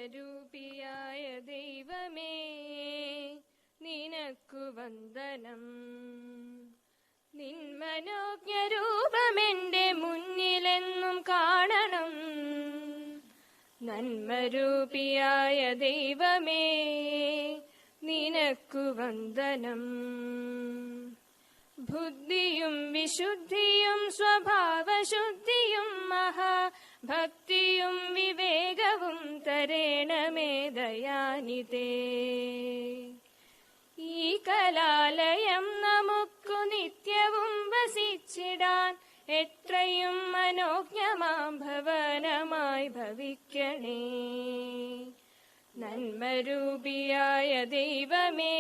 നന്മരൂപിയായ ദൈവമേ നിനക്കു വന്ദനം. നിൻ മനോജ്ഞരൂപമെന്റെ മുന്നിലെന്നും കാണണം. നന്മരൂപിയായ ദൈവമേ നിനക്കു വന്ദനം. ബുദ്ധിയും വിശുദ്ധിയും സ്വഭാവശുദ്ധിയും മഹാഭക്തിയും വിവേകവും തരേണമേ ദയാനിധേ. ഈ കലാലയം നമുക്കു നിത്യവും വസിച്ചിടാൻ എത്രയും മനോജ്ഞമാം ഭവനമായി ഭവിക്കണേ. നന്മരൂപിയായ ദൈവമേ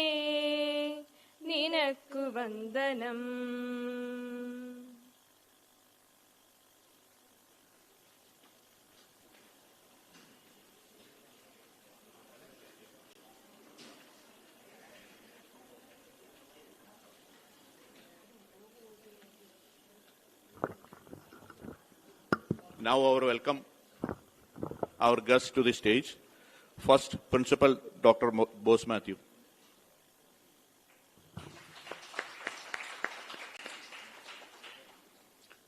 നിനക്കു വന്ദനം. Now welcome our guest to the stage. First, Principal Dr. Bose Matthew.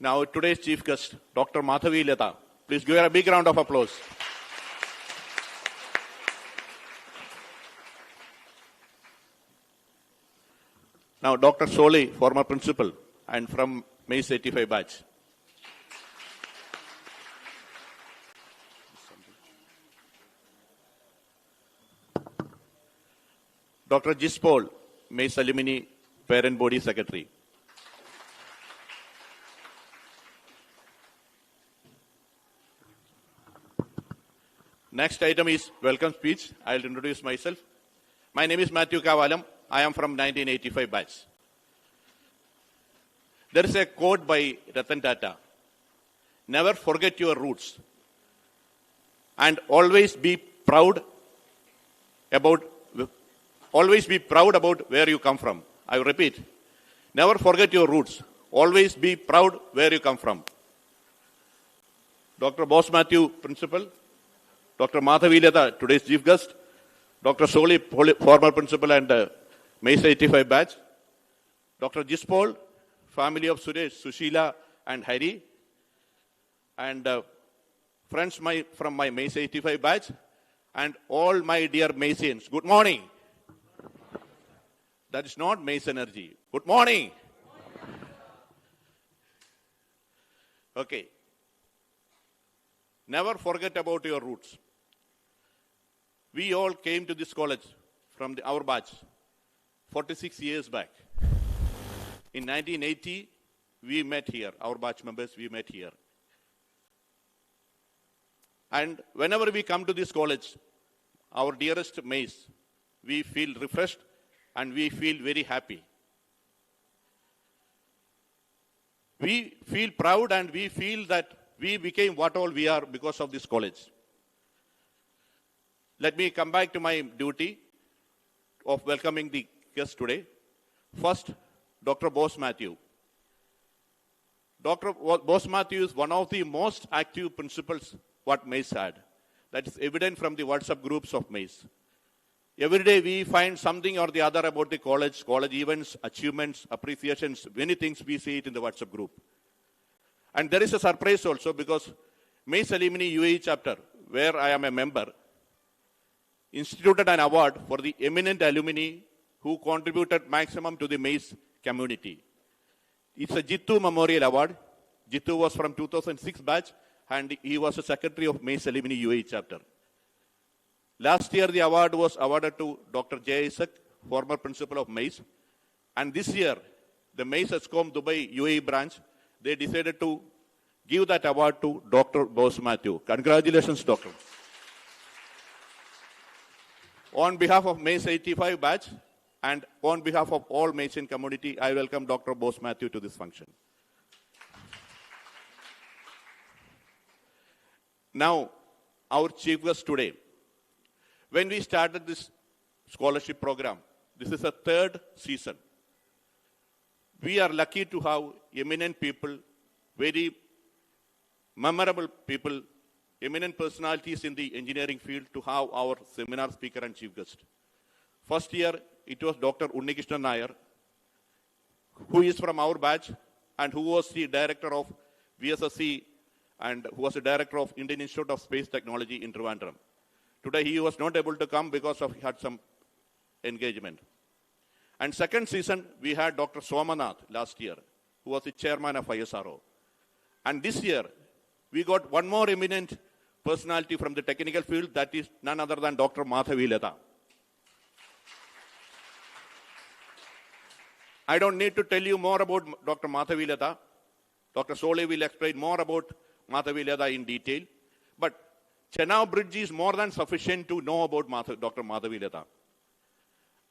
Now today's chief guest, Dr. Madhavi Leta. Please give her a big round of applause. Now Dr. Soli, former principal and from Mace 85 batch. Dr. Jispol, Mace Alumni Parent Body Secretary. Next item is welcome speech. I'll introduce myself. My name is Matthew Kavalam. I am from 1985 batch. There is a quote by Ratan Tata. Never forget your roots and always be proud about where you come from. I repeat, never forget your roots. Always be proud where you come from. Dr. Bose Matthew, Principal. Dr. Madhavi Leta, today's chief guest. Dr. Soli, former principal and Mace 85 batch. Dr. Jispol, family of Suresh, Sushila and Hari. And friends from my Mace 85 batch. And all my dear Maceans, good morning. That is not Mace energy. Good morning. Okay. Never forget about your roots. We all came to this college from our batch 46 years back. In 1980, we met here. Our batch members, we met here. And whenever we come to this college, our dearest Mace, we feel refreshed and we feel very happy. We feel proud and we feel that we became what all we are because of this college. Let me come back to my duty of welcoming the guests today. First, Dr. Bose Matthew. Dr. Bose Matthew is one of the most active principals what Mace had. That is evident from the WhatsApp groups of Mace. Every day we find something or the other about the college events, achievements, appreciations, many things we see it in the WhatsApp group. And there is a surprise also because Mace Alumni UAE chapter, where I am a member, instituted an award for the eminent alumni who contributed maximum to the Mace community. It's a Jittu Memorial Award. Jittu was from 2006 batch and he was a secretary of Mace Alumni UAE chapter. Last year the award was awarded to Dr. J. Isaac, former principal of Mace. And this year, the Mace Escom Dubai UAE branch, they decided to give that award to Dr. Bose Matthew. Congratulations, Doctor. On behalf of Mace 85 batch and on behalf of all Macean community, I welcome Dr. Bose Matthew to this function. Now, our chief guest today. When we started this scholarship program, this is the third season. We are lucky to have eminent people, very memorable people eminent personalities in the engineering field to have our seminar speaker and chief guest. First year, it was Dr. Unnikrishnan Nair, who is from our batch and who was the director of VSSC and who was the director of Indian Institute of Space Technology in Trivandrum. Today, he was not able to come because he had some engagement. And second season, we had Dr. Somanath last year, who was the chairman of ISRO. And this year, we got one more eminent personality from the technical field, that is none other than Dr. Madhavi Leda. I don't need to tell you more about Dr. Madhavi Leda. Dr. Sole will explain more about Madhavi Leda in detail. But Chenab Bridge is more than sufficient to know about Dr. Madhavi Leda.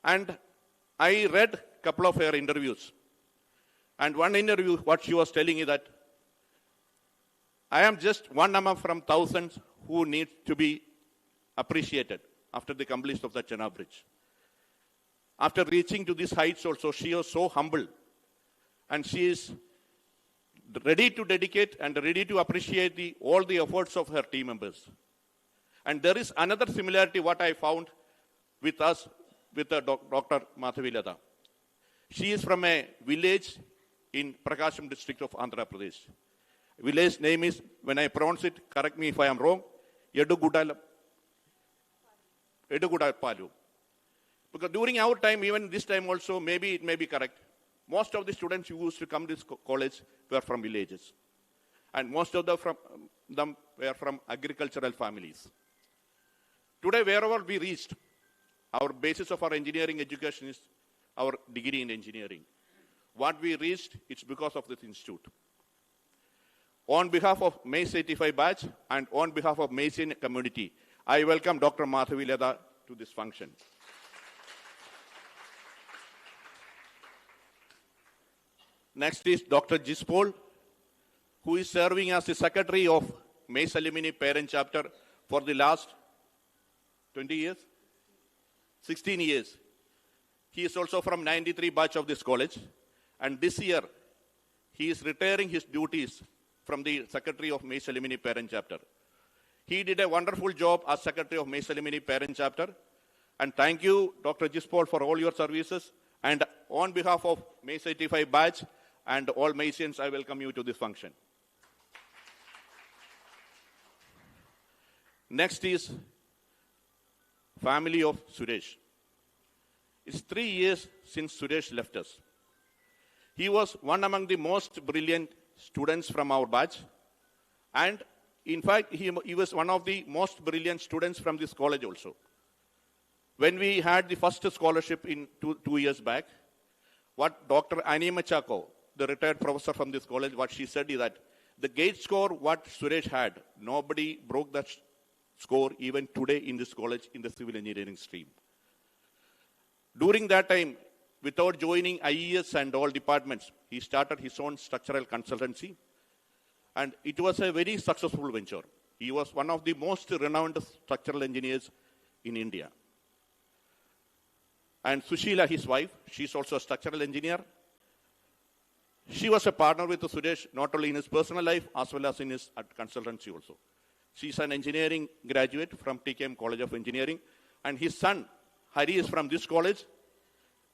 And I read a couple of her interviews. And one interview, what she was telling is that I am just one among from thousands who need to be appreciated after the completion of the Chenab Bridge. After reaching to these heights also, she was so humble. And she is ready to dedicate and ready to appreciate all the efforts of her team members. And there is another similarity what I found with us, with Dr. Madhavi Leda. She is from a village in Prakasham district of Andhra Pradesh. Village name is, when I pronounce it, correct me if I am wrong, Edugudal Palu. Because during our time, even this time also, maybe it may be correct, most of the students who used to come to this college were from villages. And most of them were from agricultural families. Today, wherever we reached, our basis of our engineering education is our degree in engineering. What we reached, it's because of this institute. On behalf of Mace 85 batch and on behalf of Macean community, I welcome Dr. Madhavi Leda to this function. Next is Dr. Jispol, who is serving as the secretary of Mace Alumni Parent Chapter for the last 20 years? 16 years. He is also from 93 batch of this college. And this year, he is retiring his duties from the secretary of Mace Alumni Parent Chapter. He did a wonderful job as secretary of Mace Alumni Parent Chapter. And thank you, Dr. Jispol, for all your services. And on behalf of Mace 85 batch and all Maceans, I welcome you to this function. Next is family of Suresh. It's 3 years since Suresh left us. He was one among the most brilliant students from our batch. And in fact, he was one of the most brilliant students from this college also. When we had the first scholarship in two years back, what Dr. Annie Machako, the retired professor from this college, what she said is that the gate score what Suresh had, nobody broke that score even today in this college in the civil engineering stream. During that time, without joining IES and all departments, he started his own structural consultancy. And it was a very successful venture. He was one of the most renowned structural engineers in India. And Sushila, his wife, she's also a structural engineer. She was a partner with Suresh, not only in his personal life, as well as in his consultancy also. She's an engineering graduate from TKM College of Engineering. And his son, Hari, is from this college.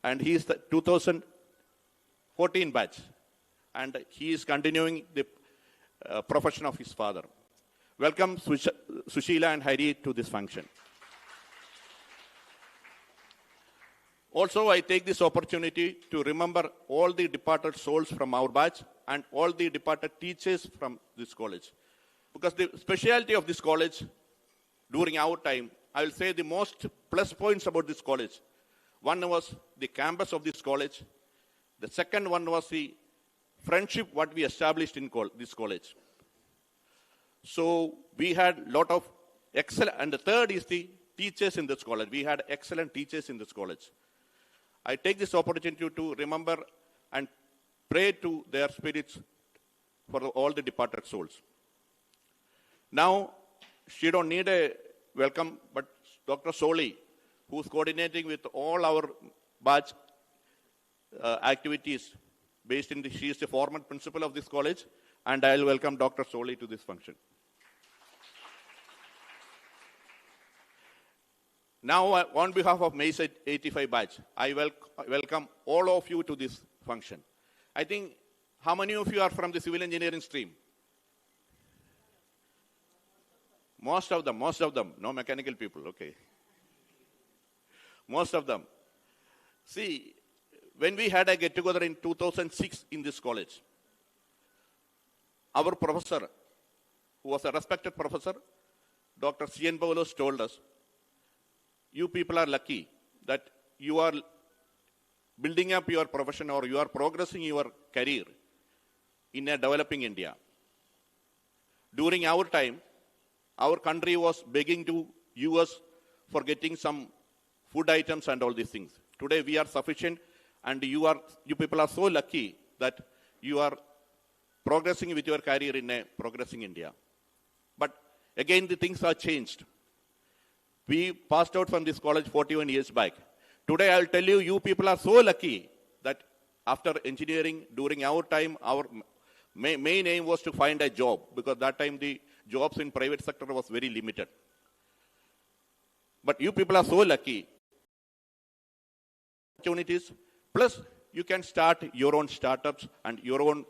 And he is the 2014 batch. And he is continuing the profession of his father. Welcome, Sushila and Hari, to this function. Also, I take this opportunity to remember all the departed souls from our batch and all the departed teachers from this college. Because the specialty of this college, during our time, I will say the most plus points about this college. One was the campus of this college. The second one was the friendship what we established in this college. So we had a lot of excellent, and the third is the teachers in this college. We had excellent teachers in this college. I take this opportunity to remember and pray to their spirits for all the departed souls. Now, she don't need a welcome, but Dr. Soli, who's coordinating with all our batch activities based in she is the former principal of this college, and I'll welcome Dr. Soli to this function. Now, on behalf of Mace 85 batch, I welcome all of you to this function. I think, how many of you are from the civil engineering stream? Most of them. No mechanical people, okay. Most of them. See, when we had a get-together in 2006 in this college, our professor, who was a respected professor, Dr. Chenab told us, you people are lucky that you are building up your profession or you are progressing your career in a developing India. During our time, our country was begging to US for getting some food items and all these things. Today we are sufficient, and you people are so lucky that you are progressing with your career in a progressing India. But again, the things are changed. We passed out from this college 41 years back. Today I'll tell you, you people are so lucky that after engineering, during our time, our main aim was to find a job, because that time the jobs in private sector was very limited. But you people are so lucky. Opportunities, plus you can start your own startups and your own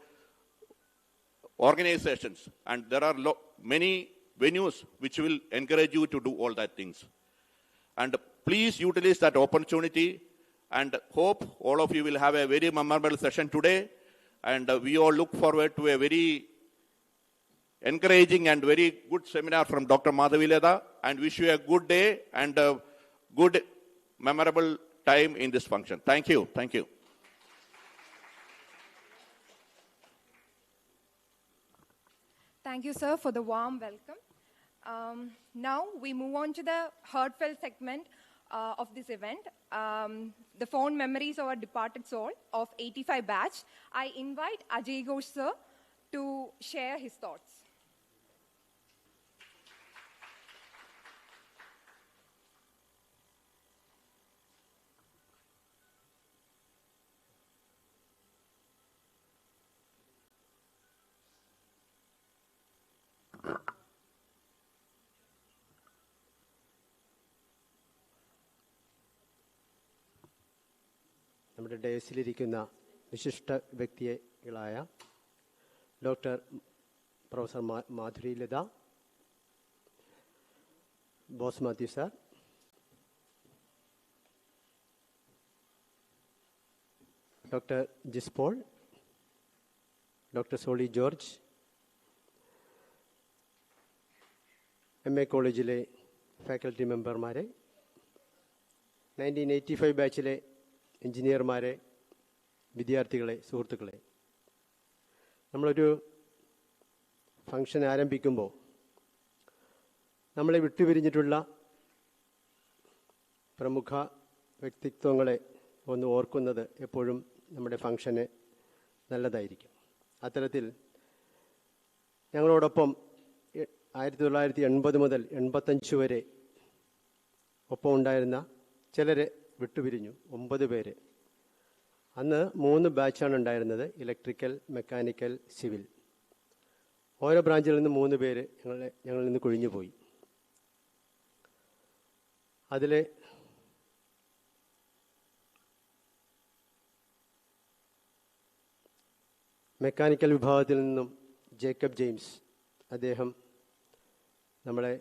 organizations, and there are many venues which will encourage you to do all that things. And please utilize that opportunity, and hope all of you will have a very memorable session today, and we all look forward to a very encouraging and very good seminar from Dr. Madhavileda, and wish you a good day and a good memorable time in this function. Thank you. Thank you. Thank you, sir, for the warm welcome. Now we move on to the heartfelt segment of this event, the fond memories of our departed soul of 85 batch. I invite Ajay Ghosh, sir, to share his thoughts. നമ്മുടെ ഡയസിലിരിക്കുന്ന വിശിഷ്ട വ്യക്തികളായ doctor professor Madhurilatha, Bose Mathew sir, doctor Jispaul, doctor Soly George, MA കോളേജിലെ faculty മെമ്പർമാരെ, 1985 ബാച്ചിലെ എഞ്ചിനീയർമാരെ, വിദ്യാർത്ഥികളെ, സുഹൃത്തുക്കളെ, നമ്മളൊരു ഫംഗ്ഷൻ ആരംഭിക്കുമ്പോൾ നമ്മളെ വിട്ടുപിരിഞ്ഞിട്ടുള്ള പ്രമുഖ വ്യക്തിത്വങ്ങളെ ഒന്ന് ഓർക്കുന്നത് എപ്പോഴും നമ്മുടെ ഫംഗ്ഷന് നല്ലതായിരിക്കും. അത്തരത്തിൽ ഞങ്ങളോടൊപ്പം 1980 മുതൽ 85 വരെ ഒപ്പം ഉണ്ടായിരുന്ന ചിലരെ വിട്ടുപിരിഞ്ഞു, 9 പേര്. അന്ന് 3 ബാച്ചാണ് ഉണ്ടായിരുന്നത്, ഇലക്ട്രിക്കൽ, മെക്കാനിക്കൽ, സിവിൽ. ഓരോ ബ്രാഞ്ചിൽ നിന്ന് 3 പേര് ഞങ്ങളിൽ നിന്ന് കൊഴിഞ്ഞു പോയി. അതിൽ മെക്കാനിക്കൽ വിഭാഗത്തിൽ നിന്നും ജേക്കബ് ജെയിംസ്, അദ്ദേഹം നമ്മളെ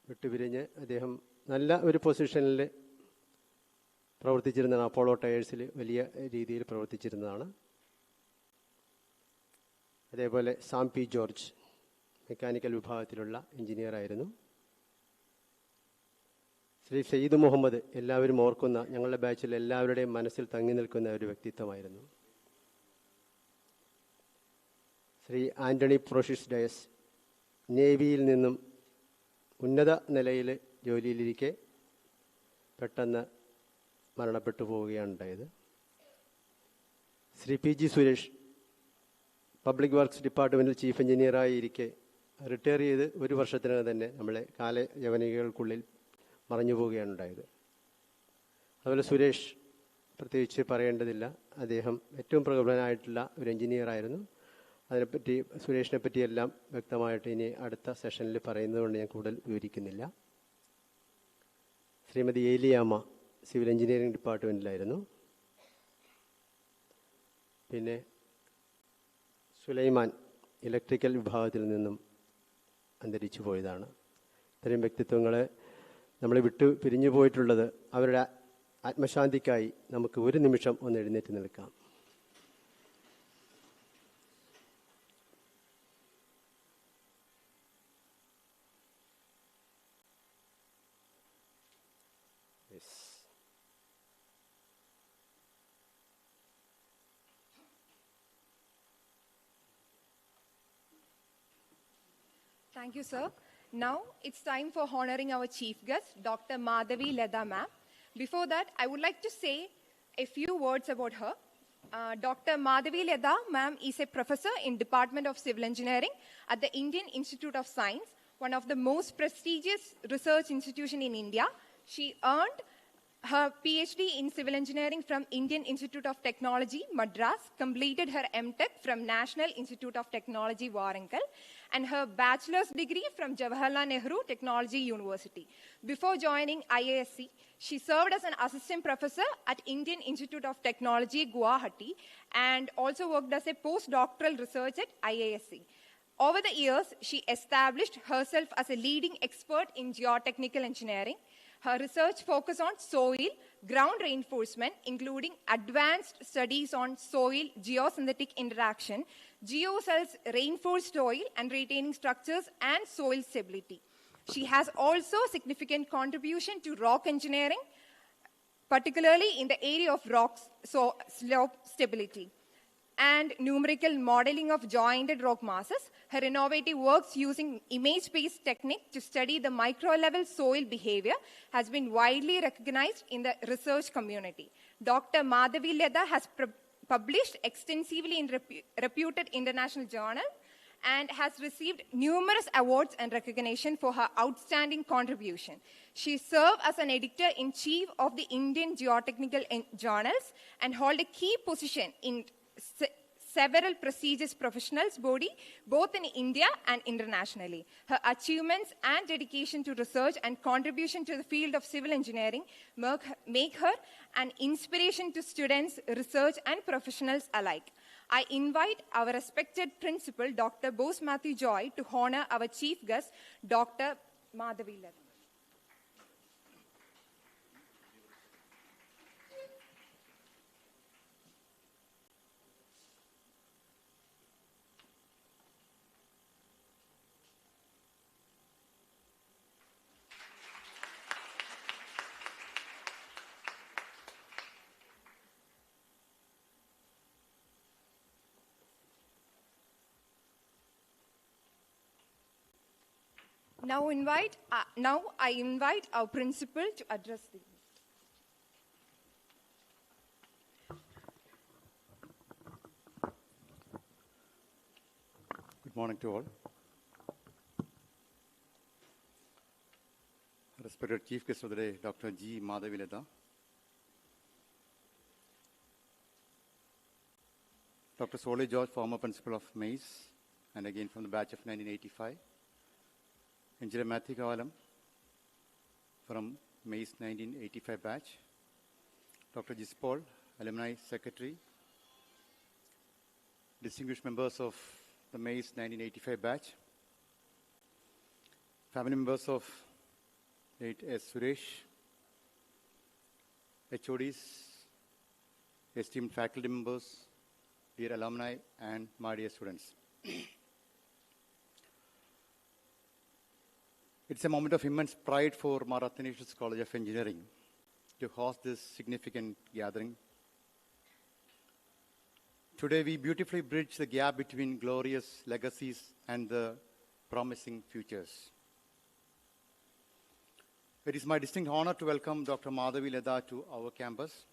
വിട്ടുപിരിഞ്ഞ് അദ്ദേഹം നല്ല ഒരു പൊസിഷനിൽ പ്രവർത്തിച്ചിരുന്നതാണ്. അപ്പോളോ ടയേഴ്സിൽ വലിയ രീതിയിൽ പ്രവർത്തിച്ചിരുന്നതാണ്. അതേപോലെ സാം പി ജോർജ് മെക്കാനിക്കൽ വിഭാഗത്തിലുള്ള എഞ്ചിനീയറായിരുന്നു. ശ്രീ സെയ്ദ് മുഹമ്മദ്, എല്ലാവരും ഓർക്കുന്ന, ഞങ്ങളുടെ ബാച്ചിൽ എല്ലാവരുടെയും മനസ്സിൽ തങ്ങി നിൽക്കുന്ന ഒരു വ്യക്തിത്വമായിരുന്നു. ശ്രീ ആൻ്റണി പ്രൊഷിസ് ഡയസ്, നേവിയിൽ നിന്നും ഉന്നത നിലയിൽ ജോലിയിലിരിക്കെ പെട്ടെന്ന് മരണപ്പെട്ടു പോവുകയാണ് ഉണ്ടായത്. Shri P G Suresh, public works ഡിപ്പാർട്ട്മെൻറ്റിൽ ചീഫ് എഞ്ചിനീയറായി ഇരിക്കെ റിട്ടയർ ചെയ്ത് 1 വർഷത്തിനകം തന്നെ നമ്മളെ കാലയവനികൾക്കുള്ളിൽ മറഞ്ഞു പോവുകയാണ് ഉണ്ടായത്. അതുപോലെ സുരേഷ് പ്രത്യേകിച്ച് പറയേണ്ടതില്ല, അദ്ദേഹം ഏറ്റവും പ്രഗത്ഭനായിട്ടുള്ള ഒരു എഞ്ചിനീയറായിരുന്നു. അതിനെപ്പറ്റി, സുരേഷിനെ പറ്റിയെല്ലാം വ്യക്തമായിട്ട് ഇനി അടുത്ത സെഷനിൽ പറയുന്നതുകൊണ്ട് ഞാൻ കൂടുതൽ വിവരിക്കുന്നില്ല. ശ്രീമതി ഏലിയാമ്മ സിവിൽ എഞ്ചിനീയറിംഗ് ഡിപ്പാർട്ട്മെൻറ്റിലായിരുന്നു. പിന്നെ സുലൈമാൻ ഇലക്ട്രിക്കൽ വിഭാഗത്തിൽ നിന്നും അന്തരിച്ചു പോയതാണ്. ഇത്തരം വ്യക്തിത്വങ്ങളെ നമ്മൾ വിട്ടു പിരിഞ്ഞു പോയിട്ടുള്ളത് അവരുടെ ആത്മശാന്തിക്കായി നമുക്ക് ഒരു നിമിഷം ഒന്ന് എഴുന്നേറ്റ് നിൽക്കാം. Thank you, sir. Now it's time for honoring our chief guest, Dr. Madhavi Leda ma'am. Before that, I would like to say a few words about her. Dr. Madhavi Leda ma'am is a professor in Department of Civil Engineering at the Indian Institute of Science, one of the most prestigious research institution in India. She earned her PhD in Civil Engineering from Indian Institute of Technology, Madras, completed her MTech from National Institute of Technology, Warangal, and her bachelor's degree from Jawaharlal Nehru Technology University. Before joining IISc, she served as an assistant professor at Indian Institute of Technology, Guwahati, and also worked as a postdoctoral research at IISc. Over the years, she established herself as a leading expert in geotechnical engineering. Her research focused on soil, ground reinforcement, including advanced studies on soil geosynthetic interaction, geocells, reinforced soil and retaining structures, and soil stability. She has also significant contribution to rock engineering, particularly in the area of rocks, slope stability, and numerical modeling of jointed rock masses. Her innovative works using image-based technique to study the micro-level soil behavior has been widely recognized in the research community. Dr. Madhavi Leda has published extensively in reputed international journals and has received numerous awards and recognition for her outstanding contribution. She served as an editor-in-chief of the Indian Geotechnical Journals and held a key position in several prestigious professionals body, both in India and internationally. Her achievements and dedication to research and contribution to the field of civil engineering make her an inspiration to students, research, and professionals alike. I invite our respected principal, Dr. Bose Matthew Joy, to honor our chief guest, Dr. Madhavi Leda. Now I invite our principal to address the. Good morning to all. Respected Chief Guest of the Day, Dr. G. Madhavi Leda. Dr. Solly George, former principal of Mace, and again from the batch of 1985. Engineer Matthew Kavalam from Mace 1985 batch. Dr. Jispol, Alumni Secretary. Distinguished members of the Mace 1985 batch. Family members of late S. Suresh. HODs, esteemed faculty members, dear alumni, and my dear students. It's a moment of immense pride for Mar Athanasius College of Engineering to host this significant gathering. Today, we beautifully bridge the gap between glorious legacies and the promising futures. It is my distinct honor to welcome Dr. Madhavi Leda to our campus.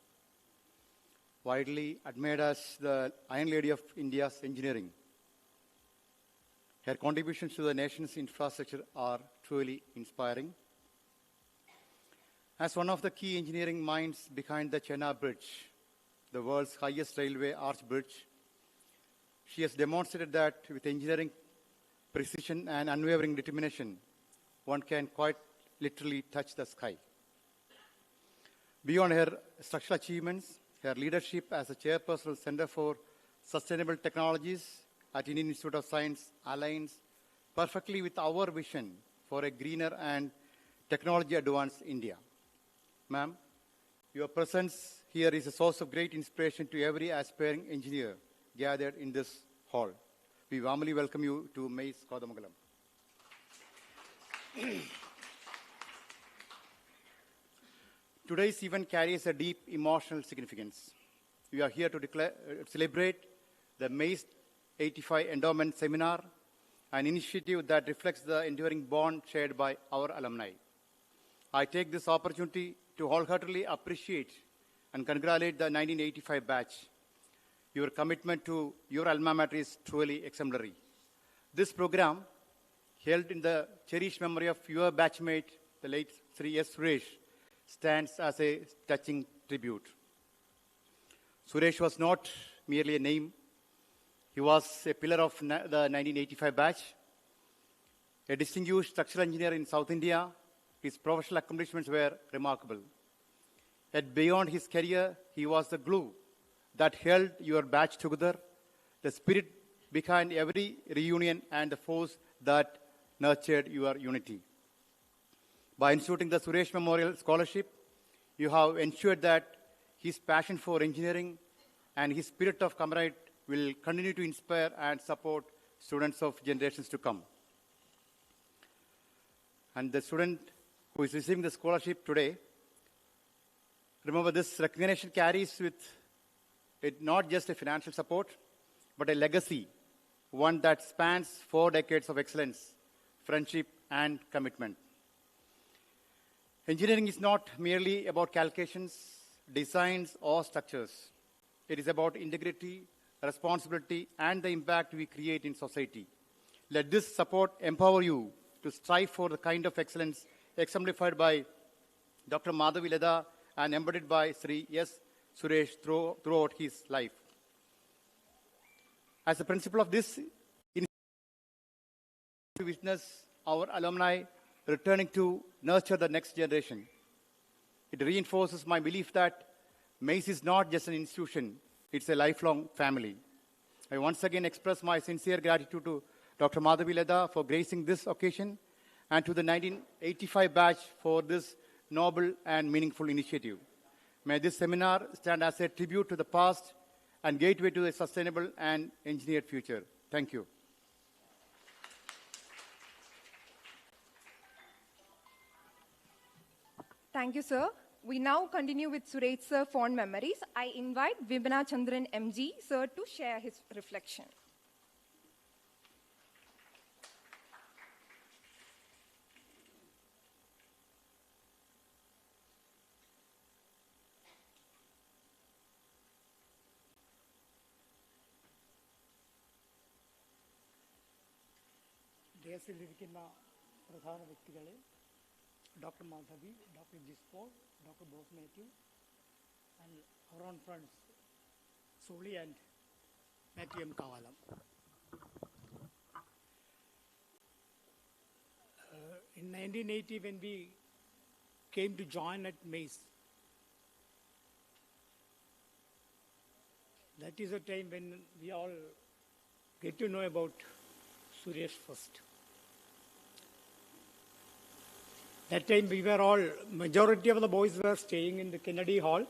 Widely admired as the Iron Lady of India's engineering, her contributions to the nation's infrastructure are truly inspiring. As one of the key engineering minds behind the Chenab Bridge, the world's highest railway arch bridge, she has demonstrated that with engineering precision and unwavering determination, one can quite literally touch the sky. Beyond her structural achievements, her leadership as a chairperson of the Center for Sustainable Technologies at Indian Institute of Science aligns perfectly with our vision for a greener and technology-advanced India. Ma'am, your presence here is a source of great inspiration to every aspiring engineer gathered in this hall. We warmly welcome you to Mace Kodamangalam. Today's event carries a deep emotional significance. We are here to celebrate the Mace 85 Endowment Seminar, an initiative that reflects the enduring bond shared by our alumni. I take this opportunity to wholeheartedly appreciate and congratulate the 1985 batch. Your commitment to your alma mater is truly exemplary. This program, held in the cherished memory of your batchmate, the late Suresh, stands as a touching tribute. Suresh was not merely a name. He was a pillar of the 1985 batch, a distinguished structural engineer in South India. His professional accomplishments were remarkable. Yet beyond his career, he was the glue that held your batch together, the spirit behind every reunion and the force that nurtured your unity. By instituting the Suresh Memorial Scholarship, you have ensured that his passion for engineering and his spirit of camaraderie will continue to inspire and support students of generations to come. And the student who is receiving the scholarship today, remember, this recognition carries with it not just a financial support, but a legacy, one that spans 4 decades of excellence, friendship, and commitment. Engineering is not merely about calculations, designs, or structures. It is about integrity, responsibility, and the impact we create in society. Let this support empower you to strive for the kind of excellence exemplified by Dr. Madhavi Leda and embodied by Sri S. Suresh throughout his life. As a principle of this, we witness our alumni returning to nurture the next generation. It reinforces my belief that Mace is not just an institution, it's a lifelong family. I once again express my sincere gratitude to Dr. Madhavi Leda for gracing this occasion and to the 1985 batch for this noble and meaningful initiative. May this seminar stand as a tribute to the past and gateway to a sustainable and engineered future. Thank you. Thank you, sir. We now continue with Suresh sir fond memories. I invite Vibhana Chandran MG sir to share his reflection. ഡേസിലിരിക്കുന്ന പ്രധാന വ്യക്തികളെ Dr. Madhavi, Dr. Gispo, Dr. Bose Matthew, and our own friends, Soli and Matthew M. Kavalam. In 1980, when we came to join at Mace, that is a time when we all get to know about Suresh first. That time we were all, majority of the boys were staying in the Kennedy Hall.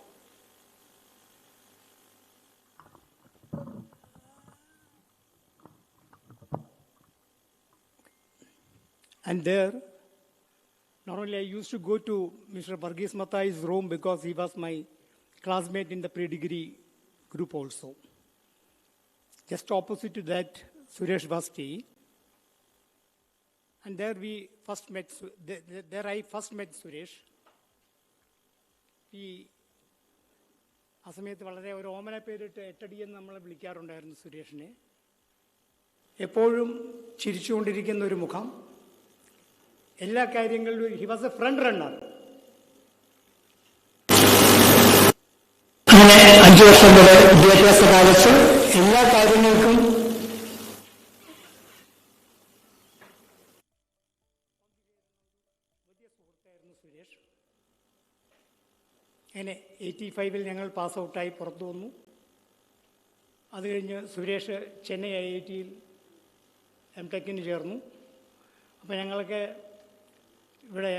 And there, not only I used to go to Mr. Varghese Mathai's room because he was my classmate in the pre-degree group also. Just opposite to that, Suresh was staying. And there we first met, there I first met Suresh. ആ സമയത്ത് വളരെ ഒരു ഓമന പേരിട്ട് എട്ടടിയെന്ന് നമ്മൾ വിളിക്കാറുണ്ടായിരുന്നു സുരേഷിനെ. എപ്പോഴും ചിരിച്ചുകൊണ്ടിരിക്കുന്ന ഒരു മുഖം, എല്ലാ കാര്യങ്ങളിലും he was a friend runner. അങ്ങനെ 5 വർഷം വരെ വിദ്യാഭ്യാസ കാലത്ത് എല്ലാ കാര്യങ്ങൾക്കും സുരേഷ്. അങ്ങനെ 1985 ഞങ്ങൾ പാസ് ഔട്ടായി പുറത്തു വന്നു. അത് കഴിഞ്ഞ് സുരേഷ് ചെന്നൈ IIT-യിൽ MTech-ന് ചേർന്നു. അപ്പോൾ ഞങ്ങൾക്ക് ഇവിടെ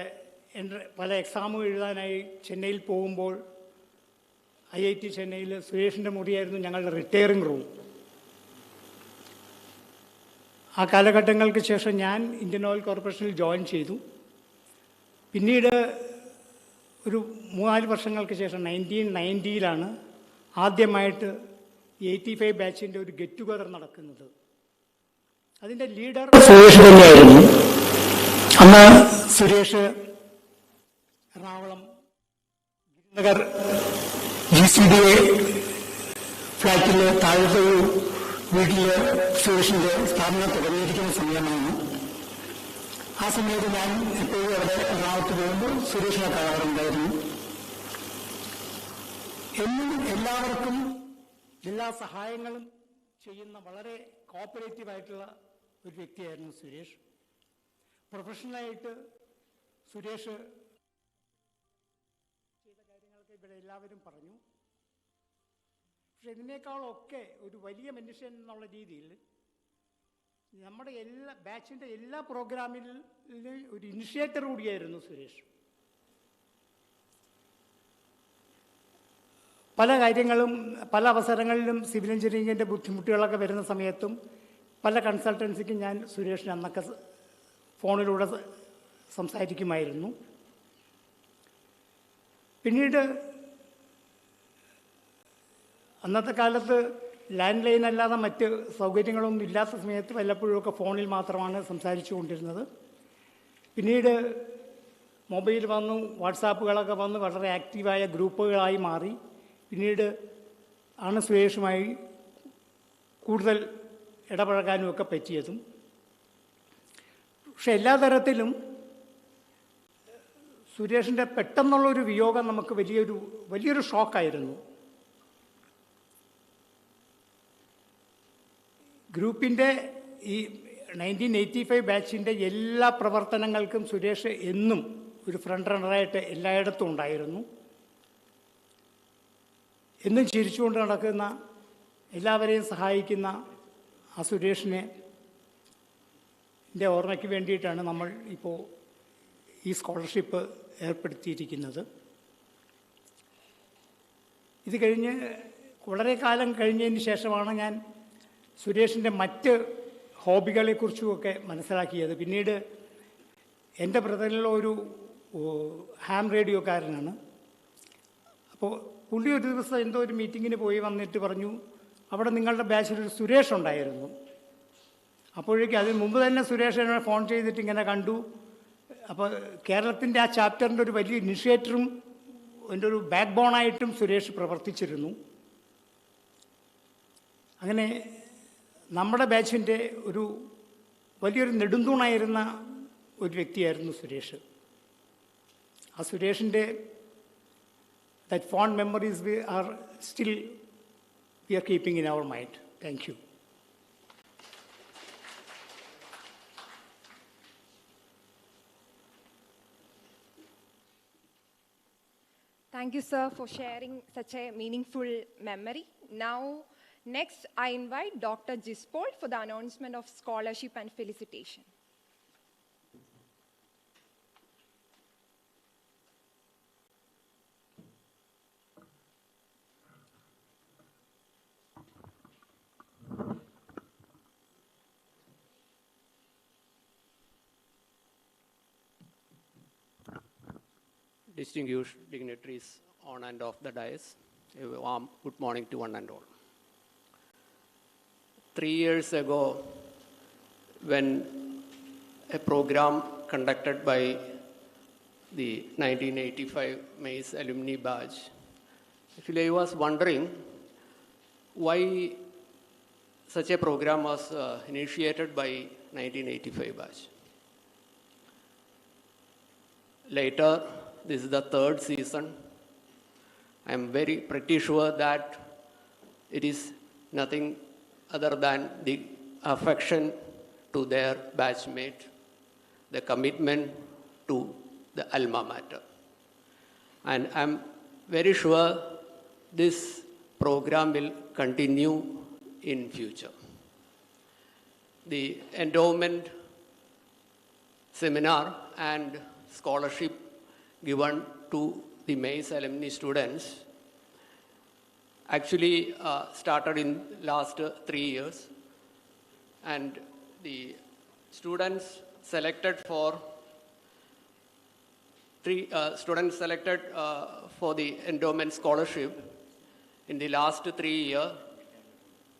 പല എക്സാമുകൾ എഴുതാനായി ചെന്നൈയിൽ പോകുമ്പോൾ IIT ചെന്നൈയിൽ സുരേഷിൻ്റെ മുറിയായിരുന്നു ഞങ്ങളുടെ റിട്ടയറിംഗ് റൂം. ആ കാലഘട്ടങ്ങൾക്ക് ശേഷം ഞാൻ ഇന്ത്യൻ ഓയിൽ കോർപ്പറേഷനിൽ ജോയിൻ ചെയ്തു. പിന്നീട് ഒരു 3-4 വർഷങ്ങൾക്ക് ശേഷം 1990-ലാണ് ആദ്യമായിട്ട് 85 ബാച്ചിൻ്റെ ഒരു ഗെറ്റ് ടുഗദർ നടക്കുന്നത്. അതിൻ്റെ ലീഡർ സുരേഷ് തന്നെയായിരുന്നു. അന്ന് സുരേഷ് എറണാകുളം ഗിരിനഗർ GCDA ഫ്ലാറ്റിൽ താഴത്തെ ഒരു വീട്ടിൽ സുരേഷിൻ്റെ സ്ഥാപനം തുടങ്ങിയിരിക്കുന്ന സമയമാണ്. ആ സമയത്ത് ഞാൻ എപ്പോഴും അവിടെ എറണാകുളത്ത് പോകുമ്പോൾ സുരേഷിനെ കാണാറുണ്ടായിരുന്നു. എന്നും എല്ലാവർക്കും എല്ലാ സഹായങ്ങളും ചെയ്യുന്ന വളരെ കോപ്പറേറ്റീവായിട്ടുള്ള ഒരു വ്യക്തിയായിരുന്നു സുരേഷ്. പ്രൊഫഷണലായിട്ട് സുരേഷ് ചെയ്ത കാര്യങ്ങളൊക്കെ ഇവിടെ എല്ലാവരും പറഞ്ഞു. പക്ഷെ ഇതിനേക്കാളൊക്കെ ഒരു വലിയ മനുഷ്യൻ എന്നുള്ള രീതിയിൽ നമ്മുടെ ബാച്ചിൻ്റെ എല്ലാ പ്രോഗ്രാമിലും ഒരു ഇനിഷ്യേറ്റർ കൂടിയായിരുന്നു സുരേഷ്. പല കാര്യങ്ങളും പല അവസരങ്ങളിലും സിവിൽ എഞ്ചിനീയറിംഗിൻ്റെ ബുദ്ധിമുട്ടുകളൊക്കെ വരുന്ന സമയത്തും പല കൺസൾട്ടൻസിക്കും ഞാൻ സുരേഷിന് അന്നൊക്കെ ഫോണിലൂടെ സംസാരിക്കുമായിരുന്നു. പിന്നീട് അന്നത്തെ കാലത്ത് ലാൻഡ് ലൈൻ അല്ലാതെ മറ്റ് സൗകര്യങ്ങളൊന്നും ഇല്ലാത്ത സമയത്ത് വല്ലപ്പോഴുമൊക്കെ ഫോണിൽ മാത്രമാണ് സംസാരിച്ചു കൊണ്ടിരുന്നത്. പിന്നീട് മൊബൈൽ വന്നു, വാട്സാപ്പുകളൊക്കെ വന്ന് വളരെ ആക്റ്റീവായ ഗ്രൂപ്പുകളായി മാറി. പിന്നീട് ആണ് സുരേഷുമായി കൂടുതൽ ഇടപഴകാനുമൊക്കെ പറ്റിയതും. പക്ഷെ എല്ലാ തരത്തിലും സുരേഷിൻ്റെ പെട്ടെന്നുള്ളൊരു വിയോഗം നമുക്ക് വലിയൊരു ഷോക്കായിരുന്നു. ഗ്രൂപ്പിൻ്റെ ഈ 1985 ബാച്ചിൻ്റെ എല്ലാ പ്രവർത്തനങ്ങൾക്കും സുരേഷ് എന്നും ഒരു ഫ്രണ്ട് റണ്ണറായിട്ട് എല്ലായിടത്തും ഉണ്ടായിരുന്നു. എന്നും ചിരിച്ചുകൊണ്ട് നടക്കുന്ന, എല്ലാവരെയും സഹായിക്കുന്ന ആ സുരേഷിനെ ഓർമ്മയ്ക്ക് വേണ്ടിയിട്ടാണ് നമ്മൾ ഇപ്പോൾ ഈ സ്കോളർഷിപ്പ് ഏർപ്പെടുത്തിയിരിക്കുന്നത്. ഇത് കഴിഞ്ഞ് വളരെ കാലം കഴിഞ്ഞതിന് ശേഷമാണ് ഞാൻ സുരേഷിൻ്റെ മറ്റ് ഹോബികളെക്കുറിച്ചുമൊക്കെ മനസ്സിലാക്കിയത്. പിന്നീട് എൻ്റെ ബ്രദറിലുള്ള ഒരു ഹാം റേഡിയോക്കാരനാണ്. അപ്പോൾ പുള്ളി ഒരു ദിവസം എന്തോ ഒരു മീറ്റിങ്ങിന് പോയി വന്നിട്ട് പറഞ്ഞു, അവിടെ നിങ്ങളുടെ ബാച്ചിലൊരു സുരേഷ് ഉണ്ടായിരുന്നു. അപ്പോഴേക്കും അതിന് മുമ്പ് തന്നെ സുരേഷ് എന്നെ ഫോൺ ചെയ്തിട്ട് ഇങ്ങനെ കണ്ടു. അപ്പോൾ കേരളത്തിൻ്റെ ആ ചാപ്റ്ററിൻ്റെ ഒരു വലിയ ഇനിഷ്യേറ്ററും എൻ്റെ ഒരു ബാക്ക് ബോണായിട്ടും സുരേഷ് പ്രവർത്തിച്ചിരുന്നു. അങ്ങനെ നമ്മുടെ ബാച്ചിൻ്റെ ഒരു വലിയൊരു നെടുന്തൂണായിരുന്ന ഒരു വ്യക്തിയായിരുന്നു സുരേഷ്. ആ സുരേഷിൻ്റെ that fond memories we are keeping in our mind. Thank you. Thank you, sir, for sharing such a meaningful memory. Now, next, I invite Dr. Jispol for the announcement of scholarship and felicitation. Distinguished dignitaries on and off the dais, a warm good morning to one and all. 3 years ago, when a program conducted by the 1985 Mace alumni batch, actually I was wondering why such a program was initiated by 1985 batch. Later, this is the 3rd season. I am pretty sure that it is nothing other than the affection to their batchmate, the commitment to the alma mater. And I'm very sure this program will continue in future. The endowment seminar and scholarship given to the Mace alumni students actually started in last 3 years, and the students selected for for the endowment scholarship in the last 3 years.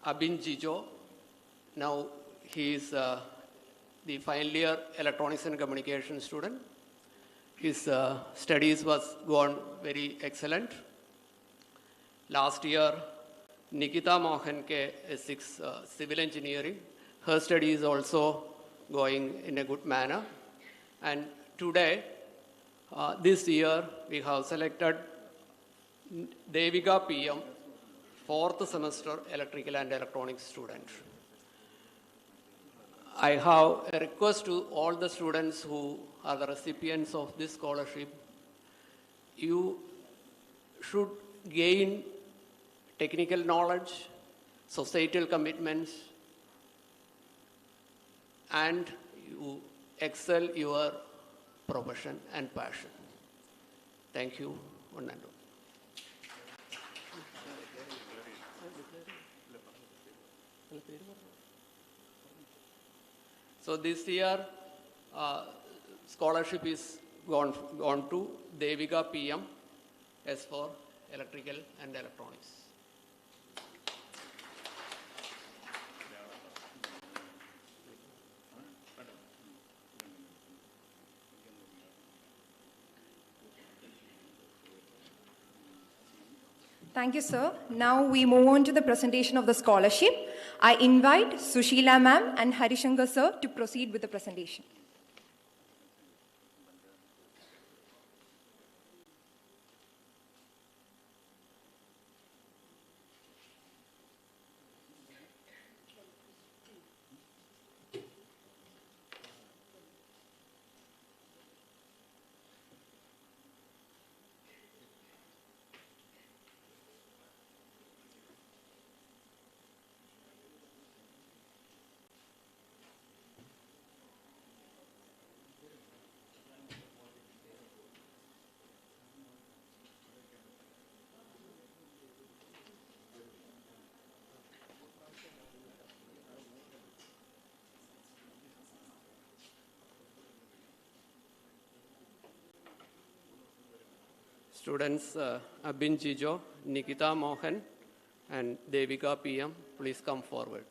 Abin Jijo, now he is the final year electronics and communication student. His studies was gone very excellent. Last year, Nikita Mohan K. is civil engineering. Her study is also going in a good manner. And today, this year, we have selected Devika PM, 4th semester electrical and electronics student. I have a request to all the students who are the recipients of this scholarship. You should gain technical knowledge, societal commitments, and you excel your profession and passion. Thank you, one and all. So this year, scholarship is gone to Devika PM, as for electrical and electronics. Thank you, sir. Now we move on to the presentation of the scholarship. I invite Sushila ma'am and Harishankar sir to proceed with the presentation. Students Abin Jijo, Nikita Mohan, and Devika PM, please come forward.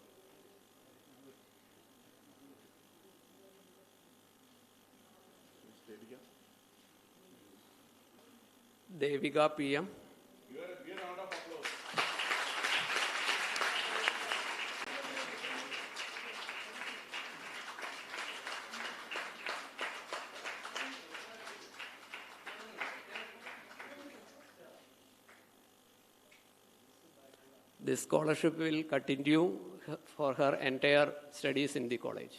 Devika PM. This scholarship will continue for her entire studies in the college.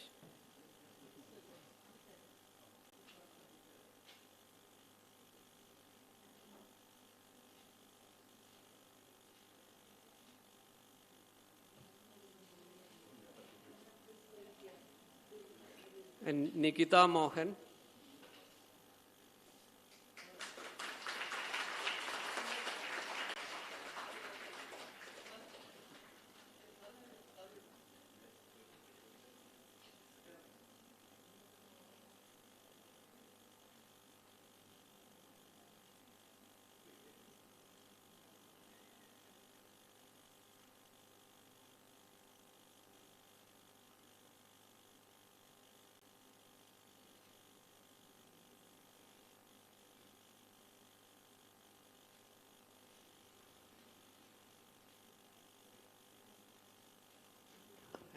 And Nikita Mohan.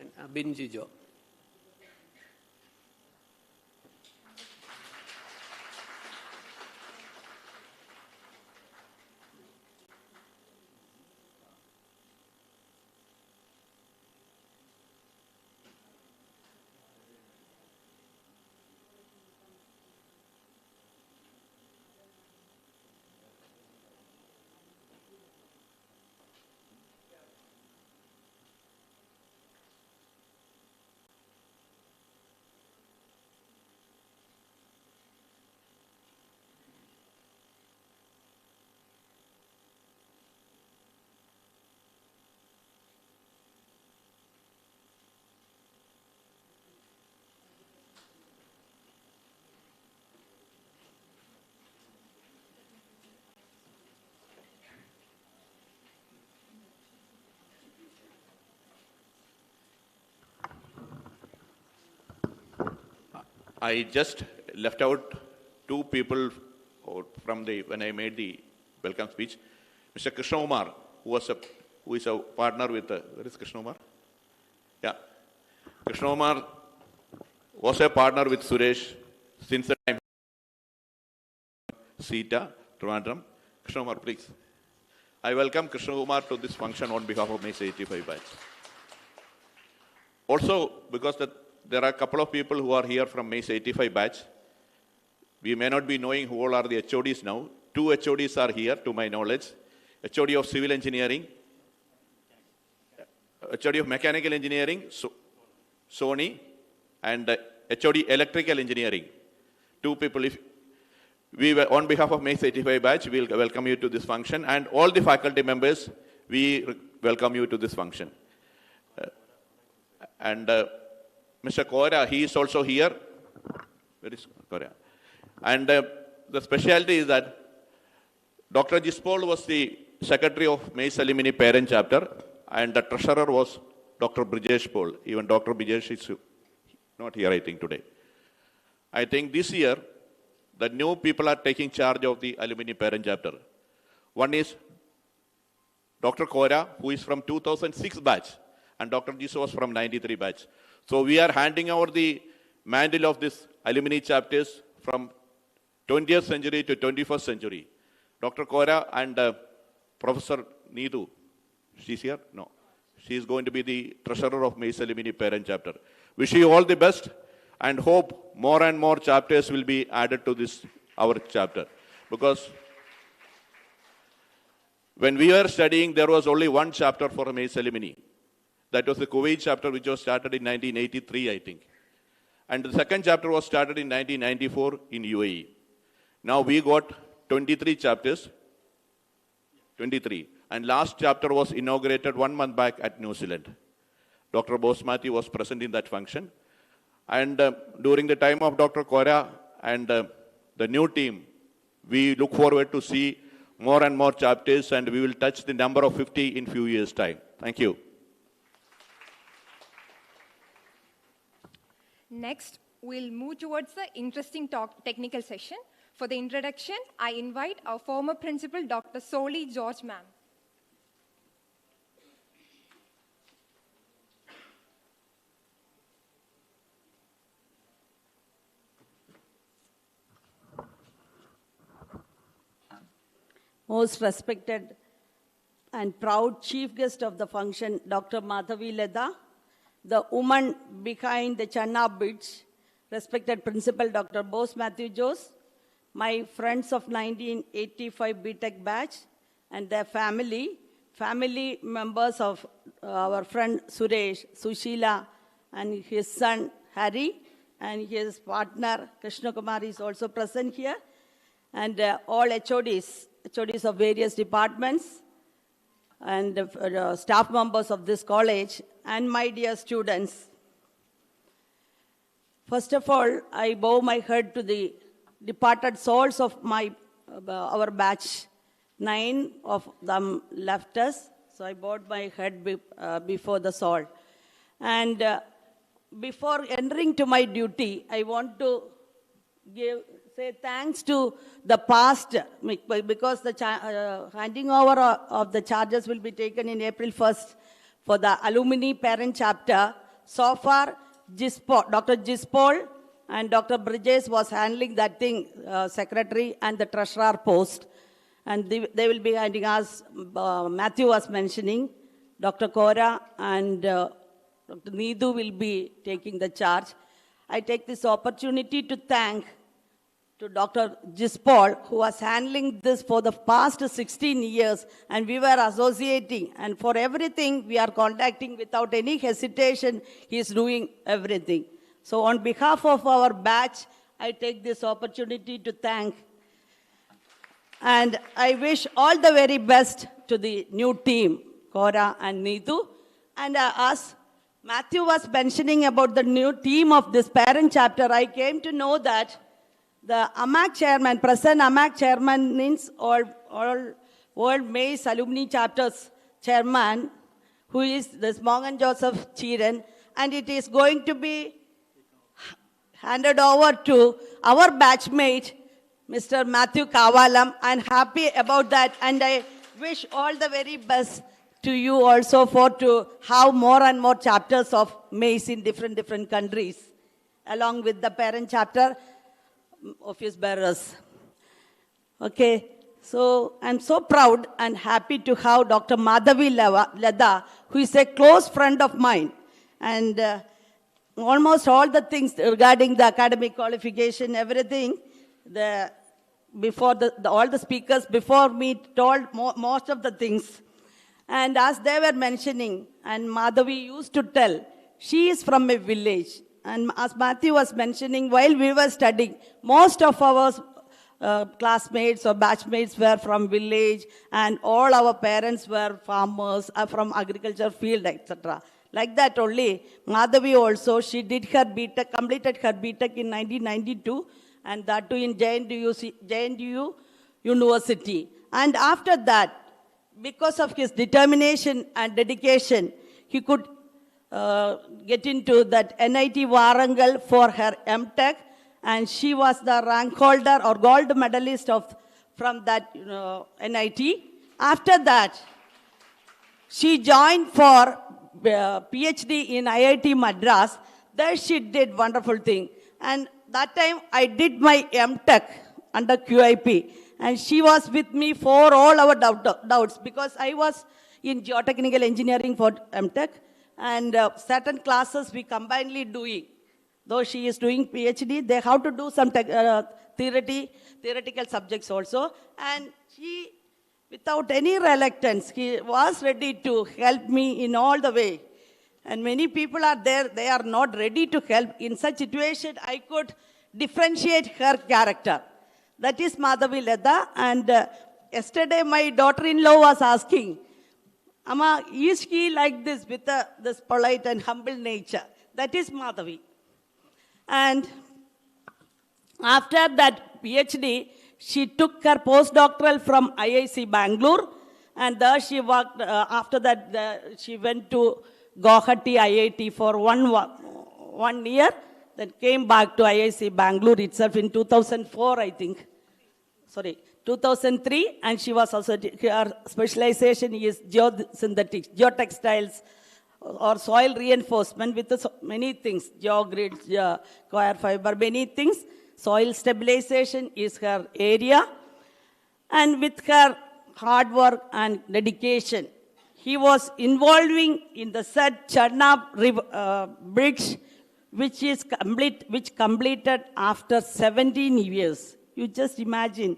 And Abin Jijo. I just left out two people from when I made the welcome speech. Mr. Krishna Umar, who is a partner with, where is Krishna Umar? Yeah. Krishna Umar was a partner with Suresh since the time Sita, Trivandrum. Krishna Umar, please. I welcome Krishna Umar to this function on behalf of Mace 85 batch. Also, because there are a couple of people who are here from Mace 85 batch, we may not be knowing who all are the HODs now. Two HODs are here, to my knowledge. HOD of Civil Engineering, HOD of Mechanical Engineering, Sony, and HOD Electrical Engineering. Two people. If we were, on behalf of Mace 85 batch, we will welcome you to this function, and all the faculty members, we welcome you to this function. Mr. Kora, he is also here. Where is Kora? And the specialty is that Dr. Jispol was the secretary of Mace Alumni Parent Chapter, and the treasurer was Dr. Brijesh Paul. Even Dr. Brijesh is not here, I think, today. I think this year, the new people are taking charge of the Alumni Parent Chapter. One is Dr. Kora, who is from 2006 batch, and Dr. Jiso was from 93 batch. So we are handing over the mantle of this alumni chapters from 20th century to 21st century. Dr. Kora and Professor Needu, she's here? No. She is going to be the treasurer of Mace Alumni Parent Chapter. Wish you all the best and hope more and more chapters will be added to this, our chapter. Because when we were studying, there was only one chapter for Mace Alumni. That was the Kuwait chapter, which was started in 1983, I think. And the second chapter was started in 1994 in UAE. Now we got 23 chapters, 23. And last chapter was inaugurated 1 month back at New Zealand. Dr. Bose Matthew was present in that function. And during the time of Dr. Kora and the new team, we look forward to see more and more chapters, and we will touch the number of 50 in few years' time. Thank you. Next, we'll move towards the interesting technical session. For the introduction, I invite our former principal, Dr. Soli George, ma'am. Most respected and proud chief guest of the function, Dr. Madhavi Leda, the woman behind the Chenab bridge, respected principal Dr. Bose Matthew Jose, my friends of 1985 BTech batch and their family members of our friend Suresh, Sushila, and his son Harry, and his partner Krishna Kumar is also present here, and all HODs of various departments, and staff members of this college, and my dear students. First of all, I bow my head to the departed souls of our batch. 9 of them left us, so I bowed my head before the soul. And before entering to my duty, I want to say thanks to the past, because the handing over of the charges will be taken in April 1st for the alumni parent chapter. So far, Dr. Jispol and Dr. Bridges was handling that thing, secretary and the treasurer post. And they will be handing us, Matthew was mentioning, Dr. Kora and Dr. Needu will be taking the charge. I take this opportunity to thank to Dr. Jispol, who was handling this for the past 16 years, and we were associating, and for everything we are contacting without any hesitation. He is doing everything. So on behalf of our batch, I take this opportunity to thank, and I wish all the very best to the new team, Kora and Needu. And as Matthew was mentioning about the new team of this parent chapter, I came to know that the AMAC chairman, present AMAC chairman, means all World Mace Alumni Chapters chairman, who is this Morgan Joseph Chiran, and it is going to be handed over to our batchmate, Mr. Matthew Kavalam. I'm happy about that, and I wish all the very best to you also for to have more and more chapters of Mace in different countries, along with the parent chapter office bearers. Okay, so I'm so proud and happy to have Dr. Madhavi Leda, who is a close friend of mine, and almost all the things regarding the academic qualification, everything, all the speakers before me told most of the things. And as they were mentioning, and Madhavi used to tell, she is from a village. And as Matthew was mentioning, while we were studying, most of our classmates or batchmates were from village, and all our parents were farmers from agriculture field, etc. Like that only, Madhavi also, she did her BTech, completed her BTech in 1992, and that too in JNDU University. And after that, because of his determination and dedication, he could get into that NIT Warangal for her MTech, and she was the rank holder or gold medalist from that NIT. After that, she joined for PhD in IIT Madras. There she did wonderful thing. And that time I did my MTech under QIP. And she was with me for all our doubts, because I was in geotechnical engineering for MTech, and certain classes we combinedly doing. Though she is doing PhD, they have to do some theoretical subjects also. And she, without any reluctance, he was ready to help me in all the way. And many people are there, they are not ready to help. In such situation, I could differentiate her character. That is Madhavi Leda. And yesterday my daughter-in-law was asking, Amma, is she like this with this polite and humble nature? That is Madhavi. And after that PhD, she took her postdoctoral from IIC Bangalore, and there she worked. After that, she went to Guwahati IIT for one year, then came back to IIC Bangalore itself in 2004, I think. 2003, and she was also, her specialization is geosynthetics, geotextiles, or soil reinforcement with many things, geogrids, coir fiber, many things. Soil stabilization is her area. And with her hard work and dedication, he was involving in the said Chenab bridge, which completed after 17 years. You just imagine.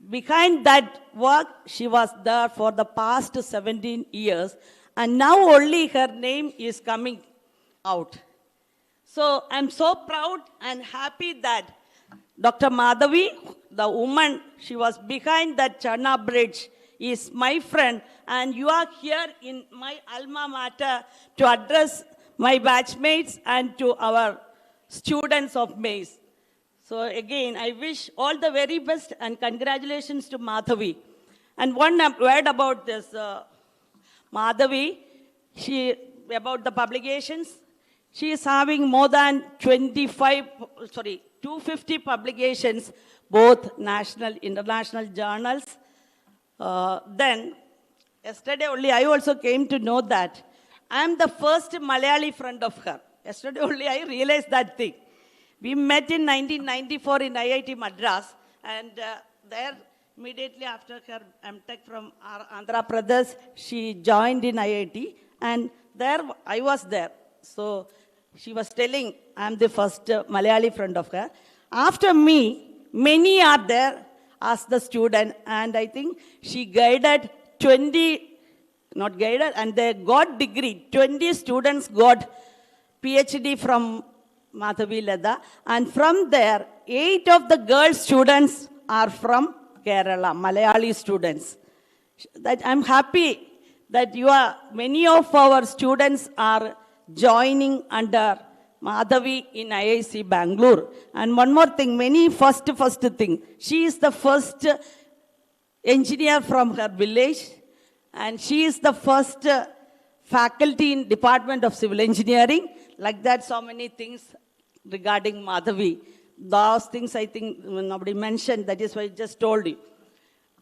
Behind that work, she was there for the past 17 years, and now only her name is coming out. So I'm so proud and happy that Dr. Madhavi, the woman, she was behind that Chenab bridge, is my friend, and you are here in my alma mater to address my batchmates and to our students of Mace. So again, I wish all the very best and congratulations to Madhavi. And one word about this Madhavi, about the publications, she is having more than 250 publications, both national, international journals. Then, yesterday only, I also came to know that I am the first Malayali friend of her. Yesterday only, I realized that thing. We met in 1994 in IIT Madras, and there, immediately after her MTech from Andhra Pradesh, she joined in IIT, and there, I was there. So, she was telling, I'm the first Malayali friend of her. After me, many are there as the student, and I think she guided 20, not guided, and they got degree. 20 students got PhD from Madhavi Leda, and from there, 8 of the girl students are from Kerala, Malayali students. That I'm happy that many of our students are joining under Madhavi in IIC Bangalore. And one more thing, first thing, she is the first engineer from her village, and she is the first faculty in Department of Civil Engineering. Like that, so many things. regarding Madhavi. Those things I think nobody mentioned, that is why I just told you.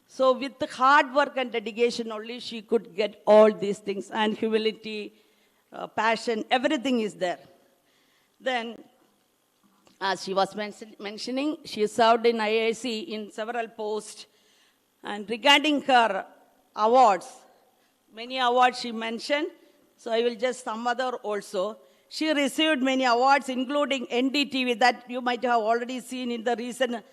So with the hard work and dedication only, she could get all these things, and humility, passion, everything is there. Then, as she was mentioning, she served in IIC in several posts. And regarding her awards, many awards she mentioned, so I will just some other also. She received many awards, including NDTV, that you might have already seen in the recent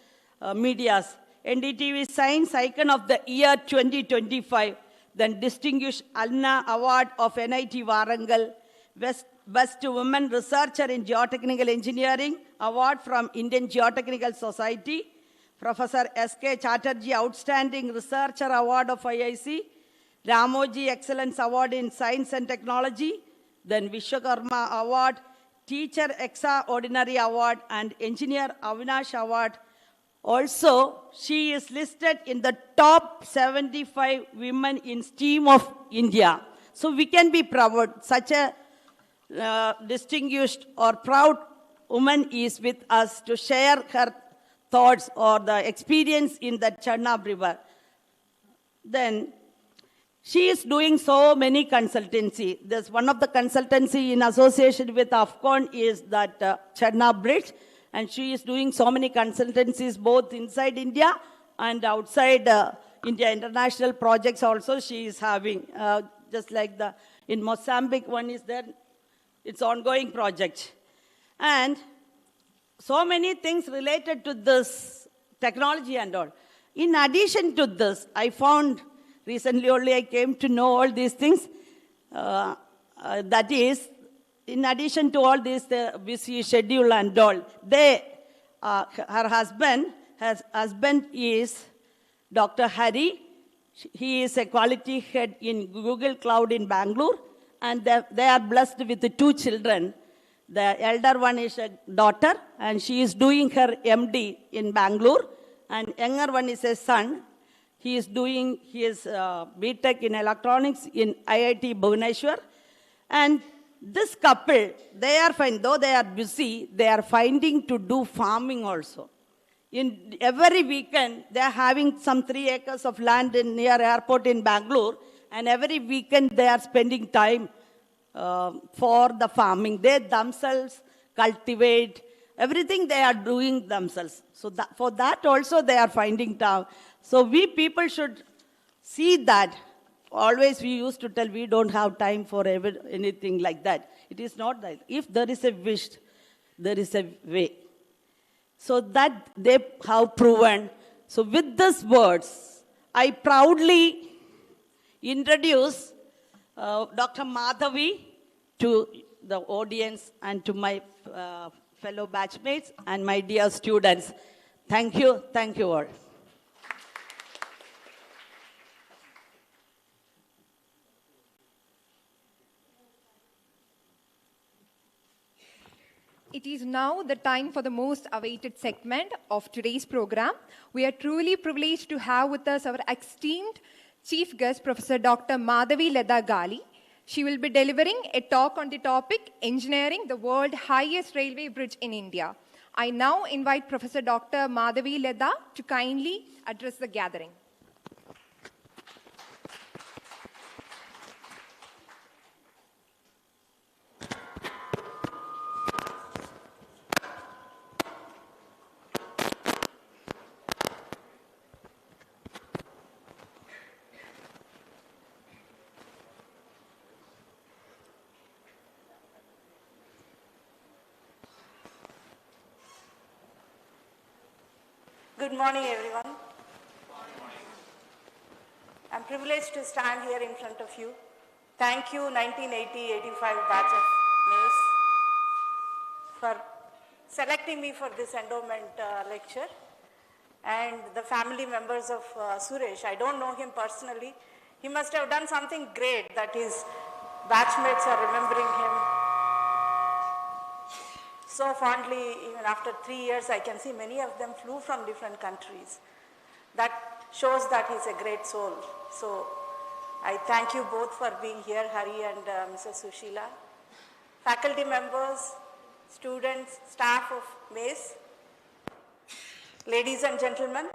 medias. NDTV Science Icon of the Year 2025, then Distinguished Alna Award of NIT Warangal, Best Women Researcher in Geotechnical Engineering Award from Indian Geotechnical Society, Professor S.K. Chatterjee Outstanding Researcher Award of IIC, Ramoji Excellence Award in Science and Technology, then Vishwakarma Award, Teacher Extraordinary Award, and Engineer Avinash Award. Also, she is listed in the top 75 women in STEAM of India. So we can be proud. Such a distinguished or proud woman is with us to share her thoughts or the experience in the Chenab River. Then she is doing so many consultancy. There's one of the consultancy in association with AFCON is that Chenab Bridge, and she is doing so many consultancies both inside India and outside India. International projects also she is having, just like the in Mozambique one is there. It's ongoing project. And so many things related to this technology and all. In addition to this, I found recently only I came to know all these things. That is, in addition to all this busy schedule and all, her husband is Dr. Hari. He is a quality head in Google Cloud in Bangalore, and they are blessed with 2 children. The elder one is a daughter, and she is doing her MD in Bangalore, and younger one is a son. He is doing his BTech in electronics in IIT Bhubaneswar. And this couple, they are fine, though they are busy, they are finding to do farming also. In every weekend, they are having some 3 acres of land near airport in Bangalore, and every weekend they are spending time for the farming. They themselves cultivate, everything they are doing themselves. So for that also they are finding time. So we people should see that. Always we used to tell we don't have time for anything like that. It is not that. If there is a wish, there is a way. So that they have proven. So with these words, I proudly introduce Dr. Madhavi to the audience and to my fellow batchmates and my dear students. Thank you all. It is now the time for the most awaited segment of today's program. We are truly privileged to have with us our esteemed chief guest, Professor Dr. Madhavi Leda Gali. She will be delivering a talk on the topic, Engineering the World's Highest Railway Bridge in India. I now invite Professor Dr. Madhavi Leda to kindly address the gathering. Good morning, everyone. I'm privileged to stand here in front of you. Thank you, 1980-85 batch of Mace, for selecting me for this endowment lecture, and the family members of Suresh. I don't know him personally. He must have done something great that his batchmates are remembering him so fondly. Even after 3 years, I can see many of them flew from different countries. That shows that he's a great soul. So I thank you both for being here, Hari and Mrs. Sushila. Faculty members, students, staff of Mace, ladies and gentlemen,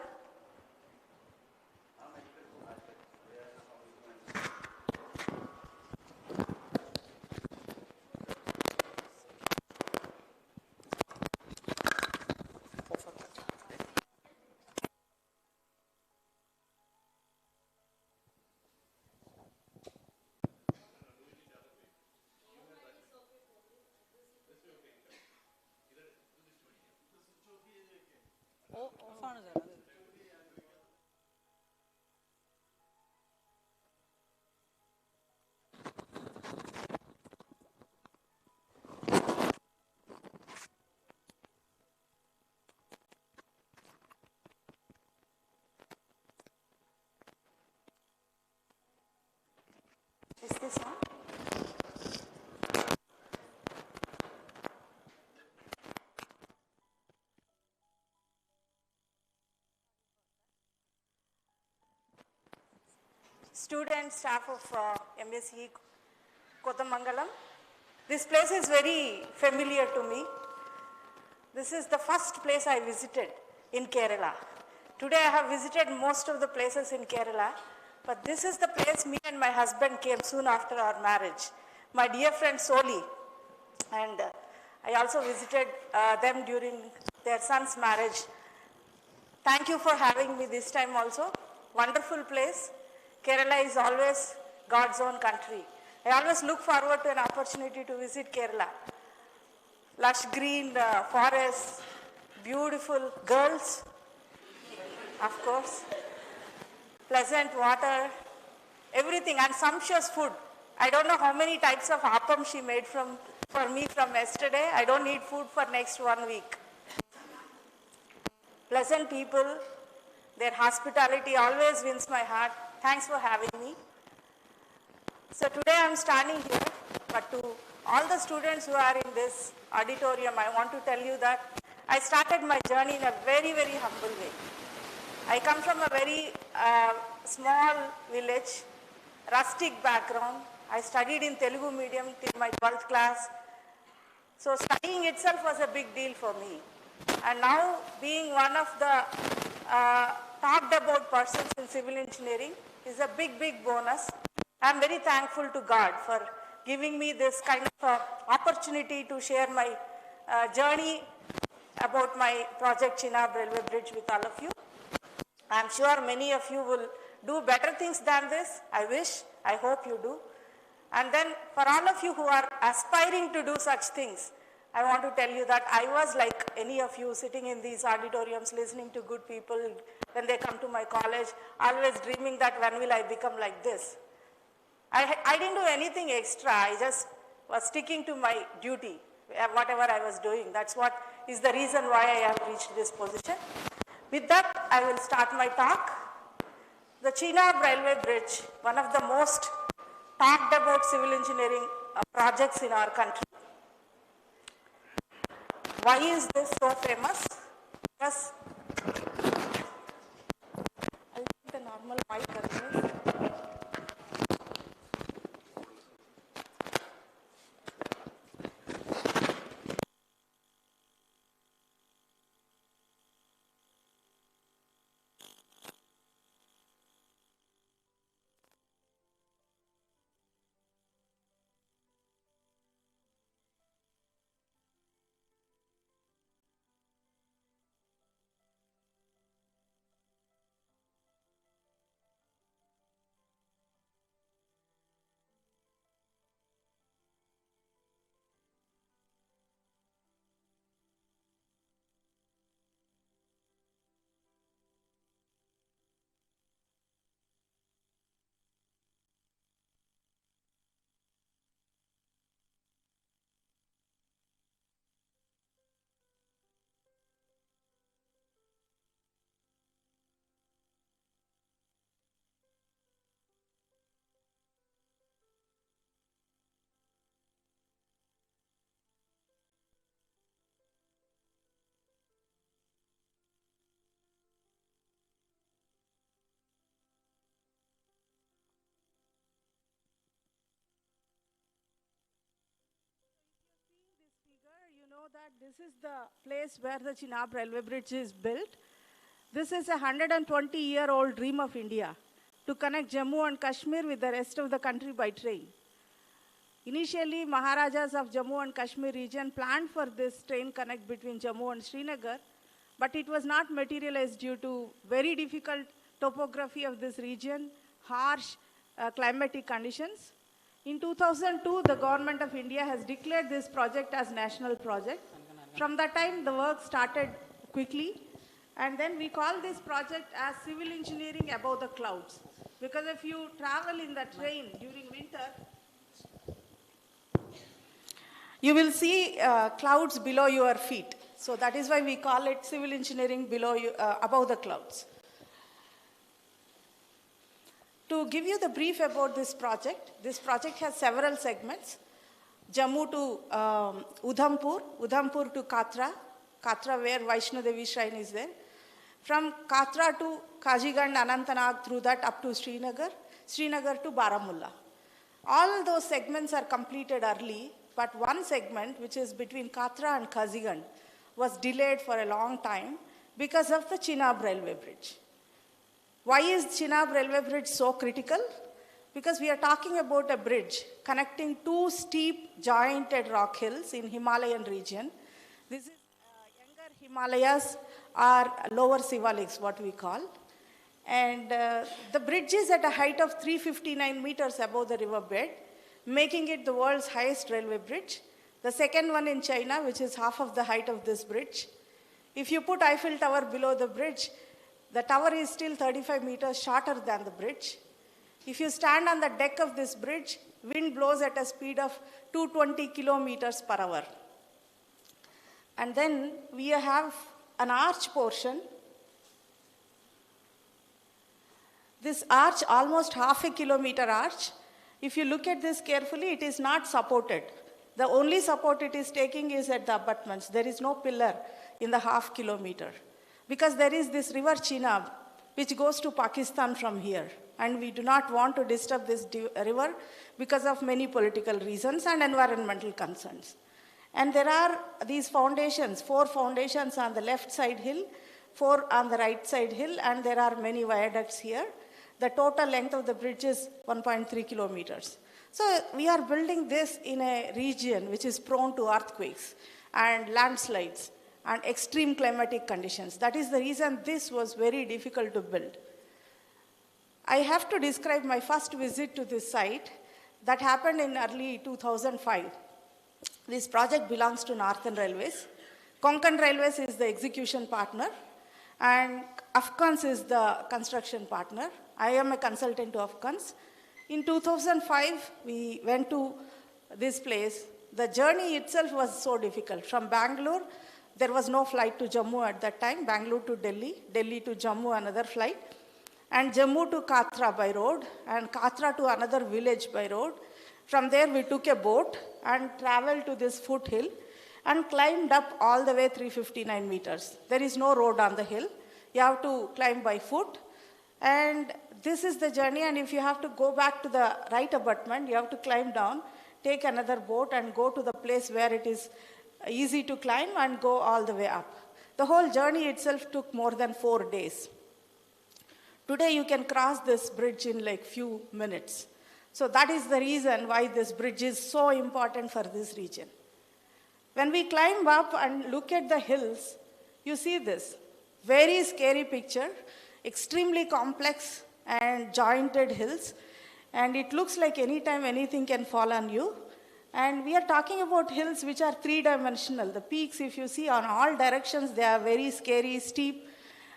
is this on? Students, staff of MSc Kodamangalam. This place is very familiar to me. This is the first place I visited in Kerala. Today I have visited most of the places in Kerala, but this is the place me and my husband came soon after our marriage. My dear friend Soli, and I also visited them during their son's marriage. Thank you for having me this time also. Wonderful place. Kerala is always God's own country. I always look forward to an opportunity to visit Kerala. Lush green forests, beautiful girls, of course, pleasant water, everything, and sumptuous food. I don't know how many types of appam she made for me from yesterday. I don't need food for next 1 week. Pleasant people, their hospitality always wins my heart. Thanks for having me. So today I'm standing here, but to all the students who are in this auditorium, I want to tell you that I started my journey in a very, very humble way. I come from a very small village, rustic background. I studied in Telugu medium till my 12th class. So studying itself was a big deal for me. And now being one of the talked about persons in civil engineering is a big, big bonus. I'm very thankful to God for giving me this kind of opportunity to share my journey about my project Chenab Railway Bridge with all of you. I'm sure many of you will do better things than this. I wish, I hope you do. And then for all of you who are aspiring to do such things, I want to tell you that I was like any of you sitting in these auditoriums listening to good people when they come to my college, always dreaming that when will I become like this. I didn't do anything extra. I just was sticking to my duty, whatever I was doing. That's what is the reason why I have reached this position. With that, I will start my talk. The Chenab Railway Bridge, one of the most talked about civil engineering projects in our country. Why is this so famous? Because I'll take the normal mic otherwise. that this is the place where the Chenab railway bridge is built. This is a 120-year-old dream of India to connect Jammu and Kashmir with the rest of the country by train. Initially, Maharajas of Jammu and Kashmir region planned for this train connect between Jammu and Srinagar, but it was not materialized due to very difficult topography of this region, harsh climatic conditions. In 2002, the government of India has declared this project as national project. From that time, the work started quickly. And then we call this project as civil engineering above the clouds. Because if you travel in the train during winter, you will see clouds below your feet. So that is why we call it civil engineering below you, above the clouds. To give you the brief about this project has several segments. Jammu to Udhampur to Katra where Vaishno Devi shrine is there. From Katra to Kazigand, Anantnag, through that up to Srinagar to Baramulla. All those segments are completed early, but one segment, which is between Katra and Kazigand, was delayed for a long time because of the Chenab railway bridge. Why is Chenab railway bridge so critical? Because we are talking about a bridge connecting two steep jointed rock hills in Himalayan region. This is younger Himalayas or lower Sivaliks, what we call. And the bridge is at a height of 359 meters above the riverbed, making it the world's highest railway bridge. The second one in China, which is half of the height of this bridge. If you put Eiffel Tower below the bridge, the tower is still 35 meters shorter than the bridge. If you stand on the deck of this bridge, wind blows at a speed of 220 kilometers per hour. And then we have an arch portion. This arch, almost half a kilometer arch, if you look at this carefully, it is not supported. The only support it is taking is at the abutments. There is no pillar in the half kilometer. Because there is this river Chenab, which goes to Pakistan from here. And we do not want to disturb this river because of many political reasons and environmental concerns. And there are these foundations, 4 foundations on the left side hill, 4 on the right side hill, and there are many viaducts here. The total length of the bridge is 1.3 kilometers. So we are building this in a region which is prone to earthquakes and landslides and extreme climatic conditions. That is the reason this was very difficult to build. I have to describe my first visit to this site that happened in early 2005. This project belongs to Northern Railways. Konkan Railways is the execution partner, and Afghans is the construction partner. I am a consultant to Afghans. In 2005, we went to this place. The journey itself was so difficult. From Bangalore, there was no flight to Jammu at that time, Bangalore to Delhi, Delhi to Jammu, another flight, and Jammu to Katra by road, and Katra to another village by road. From there, we took a boat and traveled to this foothill and climbed up all the way 359 meters. There is no road on the hill. You have to climb by foot. And this is the journey, and if you have to go back to the right abutment, you have to climb down, take another boat and go to the place where it is easy to climb and go all the way up. The whole journey itself took more than 4 days. Today you can cross this bridge in like few minutes. So that is the reason why this bridge is so important for this region. When we climb up and look at the hills, you see this very scary picture, extremely complex and jointed hills, and it looks like anytime anything can fall on you. And we are talking about hills which are 3-dimensional. The peaks, if you see on all directions, they are very scary, steep,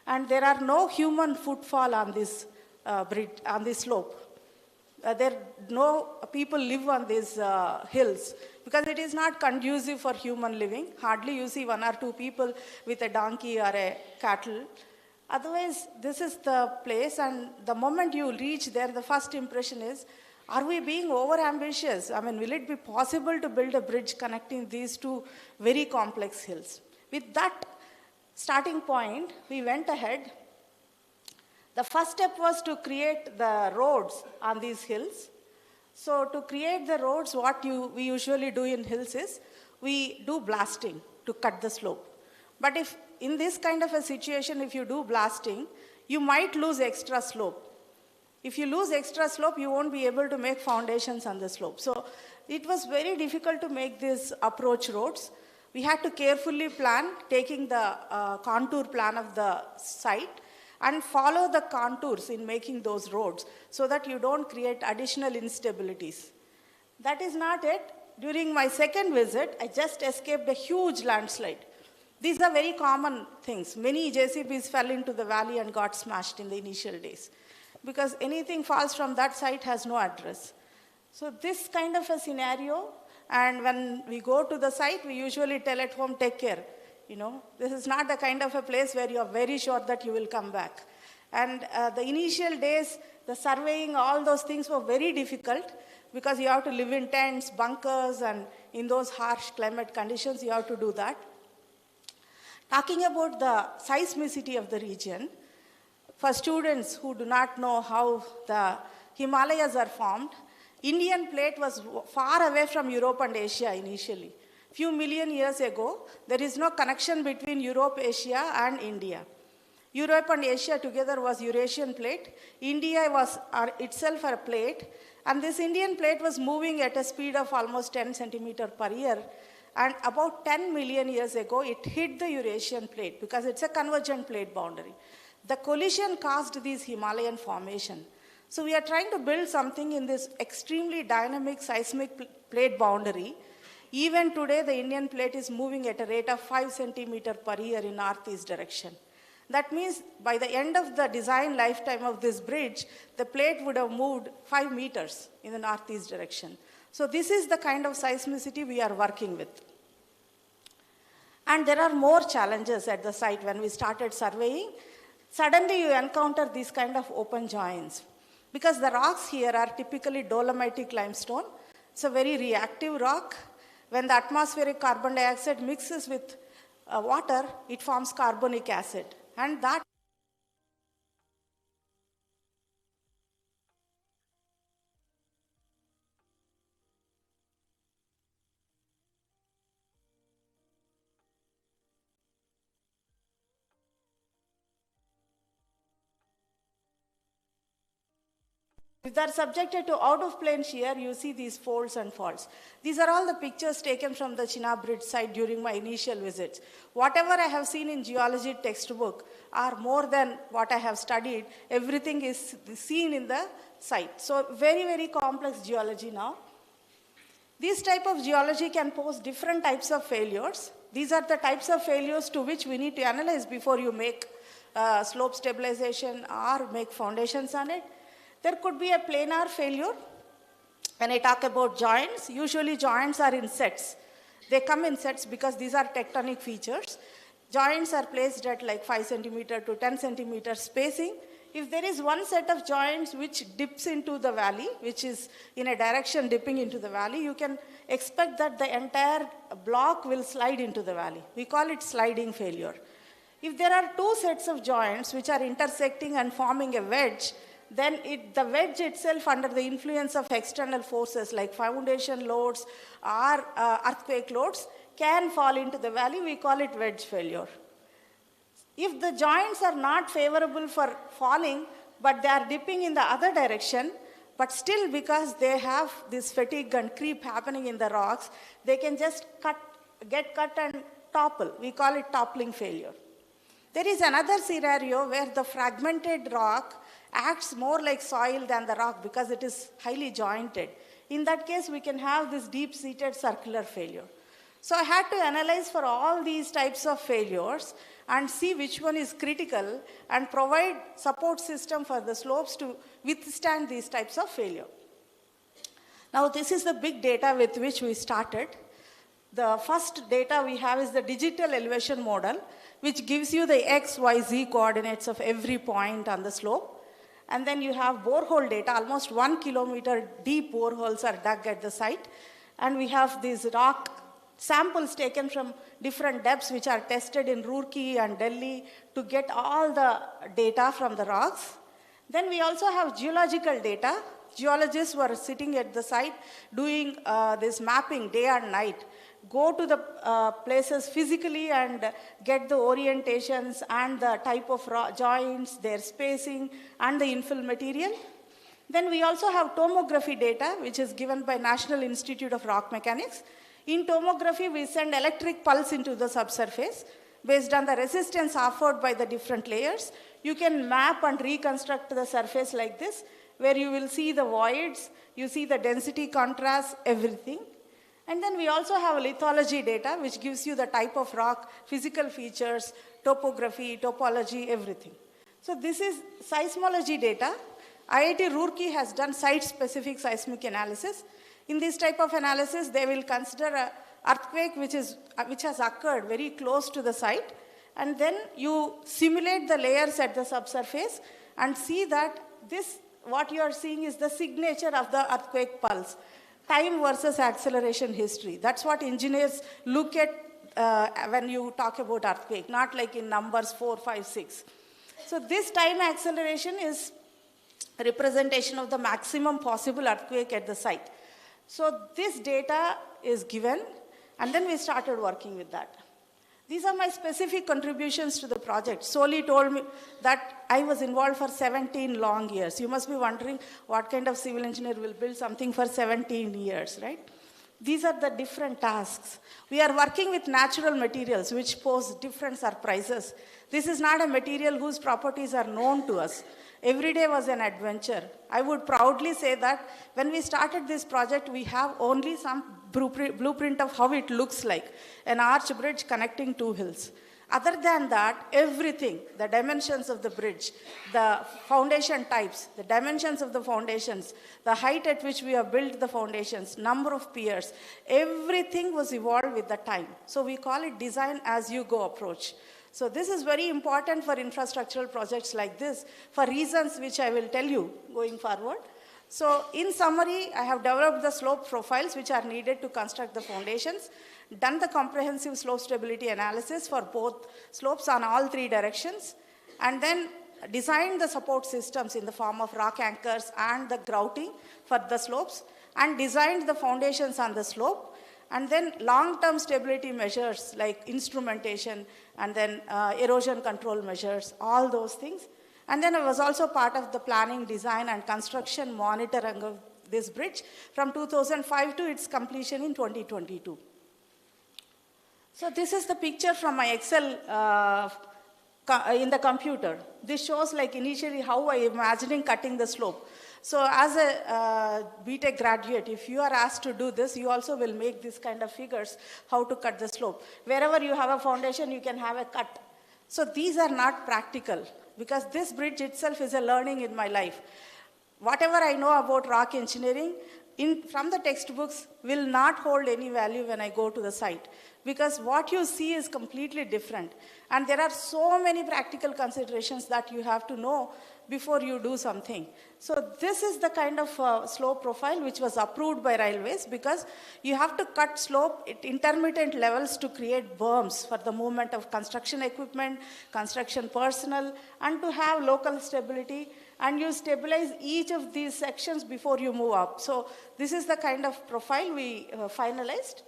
and there are no human footfall on this bridge, on this slope. No people live on these hills because it is not conducive for human living. Hardly you see 1 or 2 people with a donkey or a cattle. Otherwise, this is the place, and the moment you reach there, the first impression is, are we being over-ambitious? I mean, will it be possible to build a bridge connecting these 2 very complex hills? With that starting point, we went ahead. The first step was to create the roads on these hills. So to create the roads, what we usually do in hills is we do blasting to cut the slope. But if in this kind of a situation, if you do blasting, you might lose extra slope. If you lose extra slope, you won't be able to make foundations on the slope. So it was very difficult to make these approach roads. We had to carefully plan, taking the contour plan of the site and follow the contours in making those roads so that you don't create additional instabilities. That is not it. During my second visit, I just escaped a huge landslide. These are very common things. Many JCBs fell into the valley and got smashed in the initial days because anything falls from that site has no address. So this kind of a scenario, and when we go to the site, we usually tell at home, take care. This is not the kind of a place where you are very sure that you will come back. And the initial days, the surveying, all those things were very difficult because you have to live in tents, bunkers, and in those harsh climate conditions, you have to do that. Talking about the seismicity of the region, for students who do not know how the Himalayas are formed, Indian plate was far away from Europe and Asia initially. Few million years ago, there is no connection between Europe, Asia, and India. Europe and Asia together was Eurasian plate. India was itself a plate. And this Indian plate was moving at a speed of almost 10 centimeters per year. And about 10 million years ago, it hit the Eurasian plate because it's a convergent plate boundary. The collision caused this Himalayan formation. So we are trying to build something in this extremely dynamic seismic plate boundary. Even today, the Indian plate is moving at a rate of 5 centimeters per year in northeast direction. That means by the end of the design lifetime of this bridge, the plate would have moved 5 meters in the northeast direction. So this is the kind of seismicity we are working with. And there are more challenges at the site when we started surveying. Suddenly you encounter these kind of open joins. Because the rocks here are typically dolomitic limestone. It's a very reactive rock. When the atmospheric carbon dioxide mixes with water, it forms carbonic acid. And that if they are subjected to out-of-plane shear, you see these folds and faults. These are all the pictures taken from the Chenab Bridge site during my initial visits. Whatever I have seen in geology textbook are more than what I have studied. Everything is seen in the site. So very, very complex geology now. This type of geology can pose different types of failures. These are the types of failures to which we need to analyze before you make slope stabilization or make foundations on it. There could be a planar failure. When I talk about joints, usually joints are in sets. They come in sets because these are tectonic features. Joints are placed at like 5 centimeter to 10 centimeter spacing. If there is one set of joints which dips into the valley, which is in a direction dipping into the valley, you can expect that the entire block will slide into the valley. We call it sliding failure. If there are two sets of joints which are intersecting and forming a wedge, then the wedge itself, under the influence of external forces like foundation loads or earthquake loads, can fall into the valley. We call it wedge failure. If the joints are not favorable for falling, but they are dipping in the other direction, but still because they have this fatigue and creep happening in the rocks, they can just get cut and topple. We call it toppling failure. There is another scenario where the fragmented rock acts more like soil than the rock because it is highly jointed. In that case, we can have this deep-seated circular failure. So I had to analyze for all these types of failures and see which one is critical and provide support system for the slopes to withstand these types of failure. Now this is the big data with which we started. The first data we have is the digital elevation model, which gives you the X, Y, Z coordinates of every point on the slope. And then you have borehole data. Almost 1 kilometer deep boreholes are dug at the site. And we have these rock samples taken from different depths which are tested in Roorkee and Delhi to get all the data from the rocks. Then we also have geological data geologists were sitting at the site doing this mapping day and night, go to the places physically and get the orientations and the type of joints, their spacing, and the infill material. Then we also have tomography data, which is given by National Institute of Rock Mechanics. In tomography, we send electric pulse into the subsurface. Based on the resistance offered by the different layers, you can map and reconstruct the surface like this, where you will see the voids, you see the density contrast, everything. And then we also have lithology data, which gives you the type of rock, physical features, topography, topology, everything. So this is seismology data. IIT Roorkee has done site-specific seismic analysis. In this type of analysis, they will consider an earthquake which has occurred very close to the site, and then you simulate the layers at the subsurface and see that what you are seeing is the signature of the earthquake pulse. Time versus acceleration history. That's what engineers look at when you talk about earthquake, not like in numbers 4, 5, 6. So this time acceleration is a representation of the maximum possible earthquake at the site. So this data is given, and then we started working with that. These are my specific contributions to the project. Soli told me that I was involved for 17 long years. You must be wondering what kind of civil engineer will build something for 17 years, right? These are the different tasks. We are working with natural materials which pose different surprises. This is not a material whose properties are known to us. Every day was an adventure. I would proudly say that when we started this project, we have only some blueprint of how it looks like, an arch bridge connecting two hills. Other than that, everything, the dimensions of the bridge, the foundation types, the dimensions of the foundations, the height at which we have built the foundations, number of piers, everything was evolved with the time. So we call it design as you go approach. So this is very important for infrastructural projects like this for reasons which I will tell you going forward. So in summary, I have developed the slope profiles which are needed to construct the foundations, done the comprehensive slope stability analysis for both slopes on all three directions, and then designed the support systems in the form of rock anchors and the grouting for the slopes, and designed the foundations on the slope, and then long-term stability measures like instrumentation and then erosion control measures, all those things. And then I was also part of the planning, design, and construction monitoring of this bridge from 2005 to its completion in 2022. So this is the picture from my Excel in the computer. This shows like initially how I am imagining cutting the slope. So as a BTech graduate, if you are asked to do this, you also will make this kind of figures, how to cut the slope. Wherever you have a foundation, you can have a cut. So these are not practical, because this bridge itself is a learning in my life. Whatever I know about rock engineering from the textbooks will not hold any value when I go to the site, because what you see is completely different. And there are so many practical considerations that you have to know before you do something. So this is the kind of slope profile which was approved by railways, because you have to cut slope at intermittent levels to create berms for the movement of construction equipment, construction personnel, and to have local stability. And you stabilize each of these sections before you move up. So this is the kind of profile we finalized.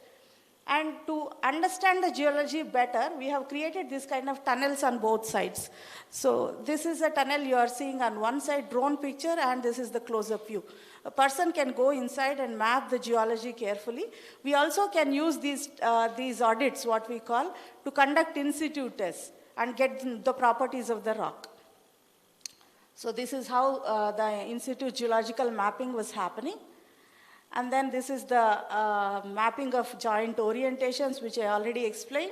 And to understand the geology better, we have created this kind of tunnels on both sides. So this is a tunnel you are seeing on one side, drone picture, and this is the close-up view. A person can go inside and map the geology carefully. We also can use these audits, what we call, to conduct in situ tests and get the properties of the rock. So this is how the in situ geological mapping was happening. And then this is the mapping of joint orientations, which I already explained.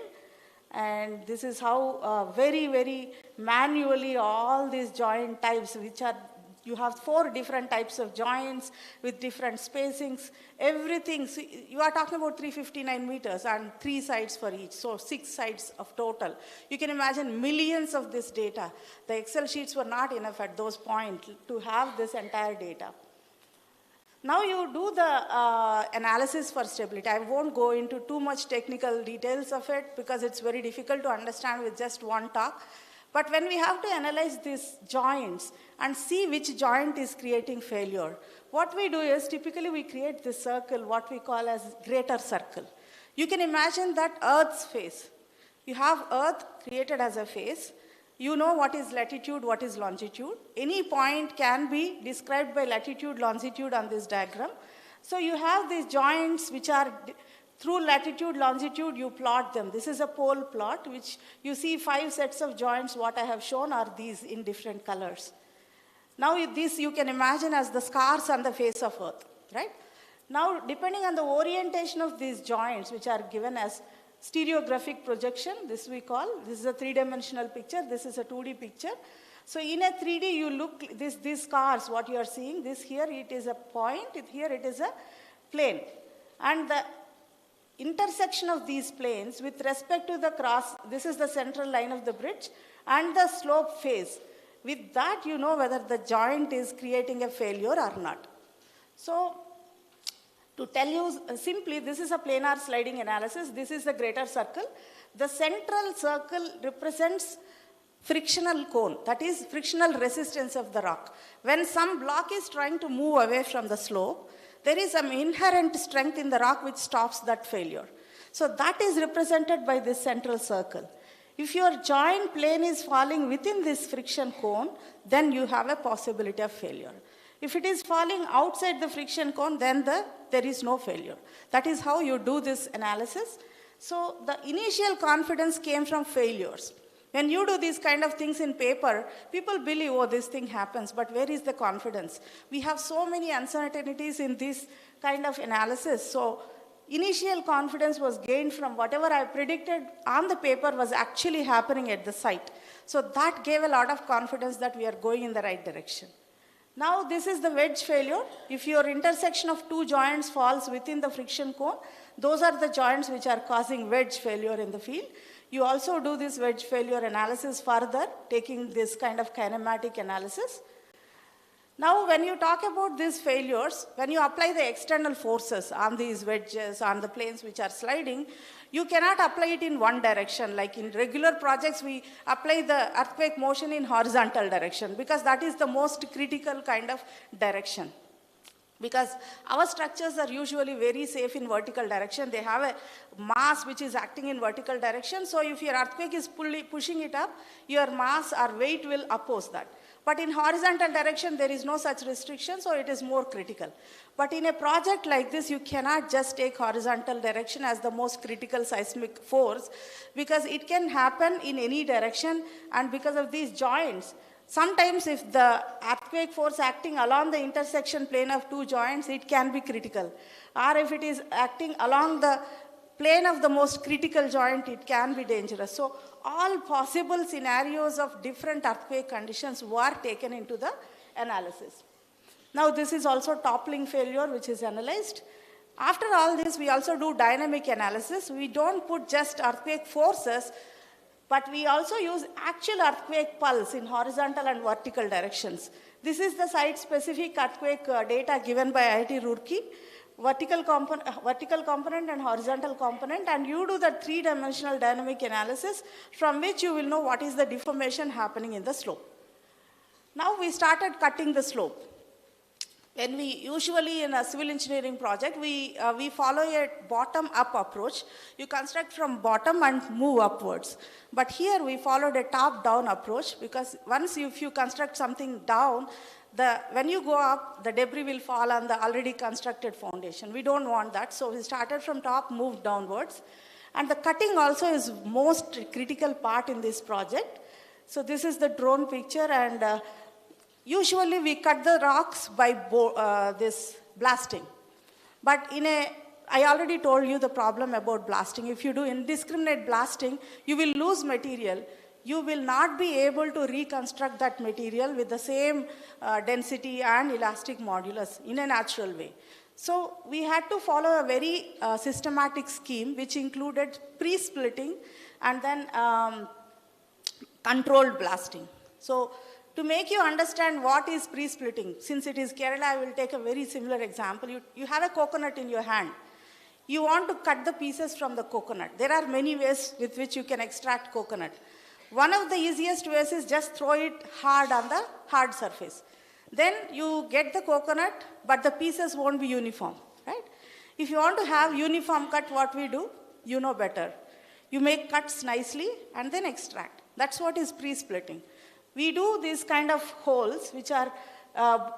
And this is how very, very manually all these joint types, which are, you have 4 different types of joints with different spacings, everything. So you are talking about 359 meters and 3 sides for each, so 6 sides of total. You can imagine millions of this data. The Excel sheets were not enough at those points to have this entire data. Now you do the analysis for stability. I won't go into too much technical details of it because it's very difficult to understand with just one talk. But when we have to analyze these joints and see which joint is creating failure, what we do is typically we create this circle, what we call as greater circle. You can imagine that Earth's face. You have Earth created as a face. You know what is latitude, what is longitude. Any point can be described by latitude, longitude on this diagram. So you have these joints which are through latitude, longitude, you plot them. This is a pole plot, which you see 5 sets of joints. What I have shown are these in different colors. Now this you can imagine as the scars on the face of Earth, right? Now, depending on the orientation of these joints, which are given as stereographic projection, this is a 3-dimensional picture, this is a 2D picture. So in a 3D, you look, these scars, what you are seeing, this here, it is a point, here it is a plane. And the intersection of these planes with respect to the cross, this is the central line of the bridge, and the slope phase. With that, you know whether the joint is creating a failure or not. So, to tell you simply, this is a planar sliding analysis. This is the greater circle. The central circle represents frictional cone, that is frictional resistance of the rock. When some block is trying to move away from the slope, there is some inherent strength in the rock which stops that failure. So that is represented by this central circle. If your joint plane is falling within this friction cone, then you have a possibility of failure. If it is falling outside the friction cone, then there is no failure. That is how you do this analysis. So the initial confidence came from failures. When you do these kind of things in paper, people believe, oh, this thing happens, but where is the confidence? We have so many uncertainties in this kind of analysis. So initial confidence was gained from whatever I predicted on the paper was actually happening at the site. So that gave a lot of confidence that we are going in the right direction. Now this is the wedge failure. If your intersection of 2 joints falls within the friction cone, those are the joints which are causing wedge failure in the field. You also do this wedge failure analysis further, taking this kind of kinematic analysis. Now, when you talk about these failures, when you apply the external forces on these wedges, on the planes which are sliding, you cannot apply it in one direction. Like in regular projects, we apply the earthquake motion in horizontal direction because that is the most critical kind of direction. Because our structures are usually very safe in vertical direction. They have a mass which is acting in vertical direction. So if your earthquake is pushing it up, your mass or weight will oppose that. But in horizontal direction, there is no such restriction, so it is more critical. But in a project like this, you cannot just take horizontal direction as the most critical seismic force because it can happen in any direction, and because of these joints, sometimes if the earthquake force acting along the intersection plane of 2 joints, it can be critical. Or if it is acting along the plane of the most critical joint, it can be dangerous. So all possible scenarios of different earthquake conditions were taken into the analysis. Now this is also toppling failure which is analyzed. After all this, we also do dynamic analysis. We don't put just earthquake forces, but we also use actual earthquake pulse in horizontal and vertical directions. This is the site-specific earthquake data given by IIT Roorkee. Vertical component and horizontal component, and you do the 3-dimensional dynamic analysis from which you will know what is the deformation happening in the slope. Now we started cutting the slope. When we usually in a civil engineering project, we follow a bottom-up approach. You construct from bottom and move upwards. But here we followed a top-down approach because once if you construct something down, when you go up, the debris will fall on the already constructed foundation. We don't want that, so we started from top, moved downwards. And the cutting also is most critical part in this project. So this is the drone picture, and usually we cut the rocks by this blasting. But I already told you the problem about blasting. If you do indiscriminate blasting, you will lose material. You will not be able to reconstruct that material with the same density and elastic modulus in a natural way. So we had to follow a very systematic scheme which included pre-splitting and then controlled blasting. So to make you understand what is pre-splitting, since it is Kerala, I will take a very similar example. You have a coconut in your hand. You want to cut the pieces from the coconut. There are many ways with which you can extract coconut. One of the easiest ways is just throw it hard on the hard surface. Then you get the coconut, but the pieces won't be uniform, right? If you want to have uniform cut, what we do, you know better. You make cuts nicely and then extract. That's what is pre-splitting. We do these kind of holes, which are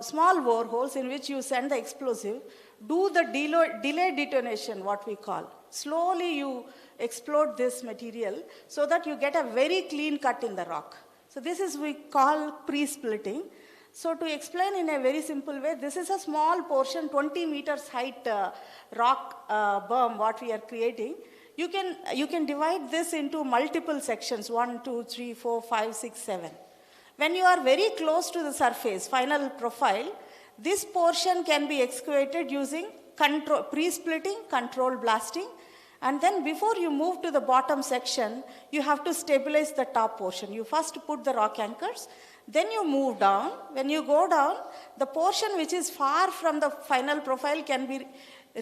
small bore holes in which you send the explosive, do the delay detonation, what we call. Slowly you explode this material so that you get a very clean cut in the rock. So this is we call pre-splitting. So to explain in a very simple way, this is a small portion, 20 meters height rock berm, what we are creating. You can divide this into multiple sections, 1, 2, 3, 4, 5, 6, 7. When you are very close to the surface, final profile, this portion can be excavated using pre-splitting, controlled blasting. And then before you move to the bottom section, you have to stabilize the top portion. You first put the rock anchors, then you move down. When you go down, the portion which is far from the final profile can be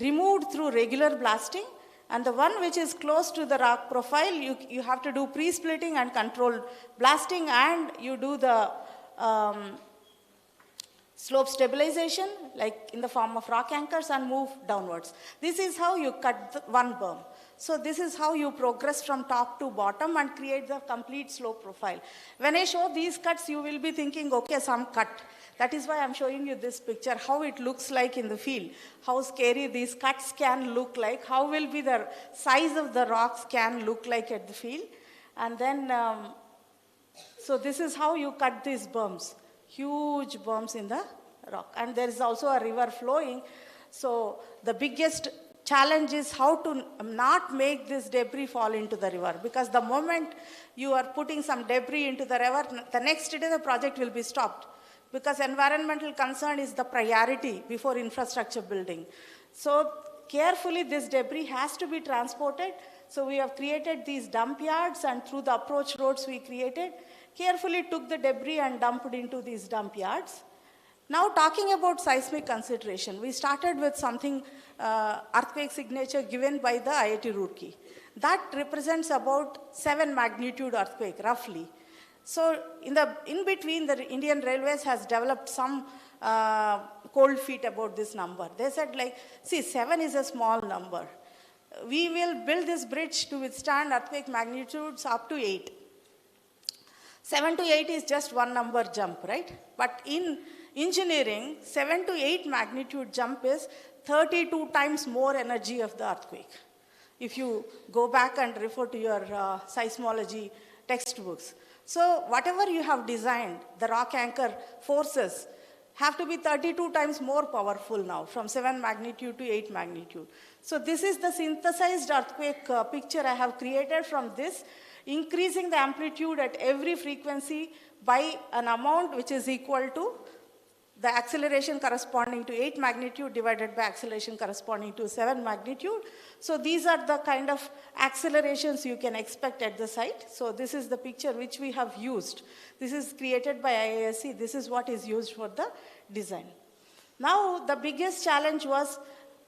removed through regular blasting. And the one which is close to the rock profile, you have to do pre-splitting and controlled blasting, and you do the slope stabilization, like in the form of rock anchors, and move downwards. This is how you cut one berm. So this is how you progress from top to bottom and create the complete slope profile. When I show these cuts, you will be thinking, okay, some cut. That is why I'm showing you this picture, how it looks like in the field, how scary these cuts can look like, how will be the size of the rocks can look like at the field. And then, so this is how you cut these berms, huge berms in the rock. And there is also a river flowing. So the biggest challenge is how to not make this debris fall into the river, because the moment you are putting some debris into the river, the next day the project will be stopped. Because environmental concern is the priority before infrastructure building. So carefully this debris has to be transported. So we have created these dump yards, and through the approach roads we created, carefully took the debris and dumped into these dump yards. Now talking about seismic consideration, we started with something, earthquake signature given by the IIT Roorkee. That represents about 7 magnitude earthquake, roughly. So in between, the Indian Railways has developed some cold feet about this number. They said, like, see, 7 is a small number. We will build this bridge to withstand earthquake magnitudes up to 8. 7 to 8 is just one number jump, right? But in engineering, 7 to 8 magnitude jump is 32 times more energy of the earthquake. If you go back and refer to your seismology textbooks. So whatever you have designed, the rock anchor forces have to be 32 times more powerful now, from 7 magnitude to 8 magnitude. So this is the synthesized earthquake picture I have created from this, increasing the amplitude at every frequency by an amount which is equal to the acceleration corresponding to 8 magnitude divided by acceleration corresponding to 7 magnitude. So these are the kind of accelerations you can expect at the site. So this is the picture which we have used. This is created by IISc. This is what is used for the design. Now the biggest challenge was,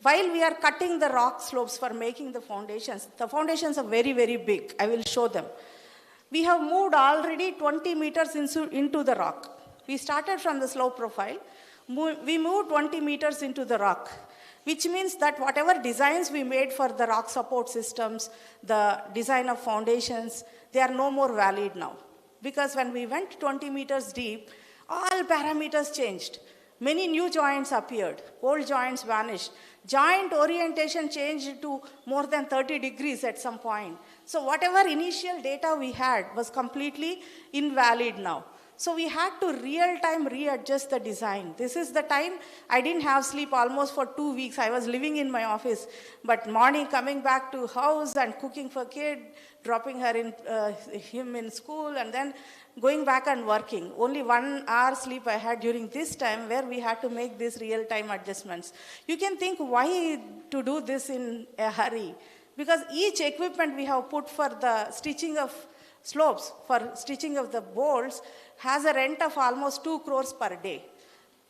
while we are cutting the rock slopes for making the foundations are very, very big. I will show them. We have moved already 20 meters into the rock. We started from the slope profile. We moved 20 meters into the rock, which means that whatever designs we made for the rock support systems, the design of foundations, they are no more valid now. Because when we went 20 meters deep, all parameters changed. Many new joints appeared. Old joints vanished. Joint orientation changed to more than 30 degrees at some point. So whatever initial data we had was completely invalid now. So we had to real-time readjust the design. This is the time I didn't have sleep almost for 2 weeks. I was living in my office. But morning coming back to house and cooking for kid, dropping him in school, and then going back and working. Only 1 hour sleep I had during this time, where we had to make these real-time adjustments. You can think, why to do this in a hurry? Because each equipment we have put for the stitching of slopes, for stitching of the bolts, has a rent of almost 2 crores per day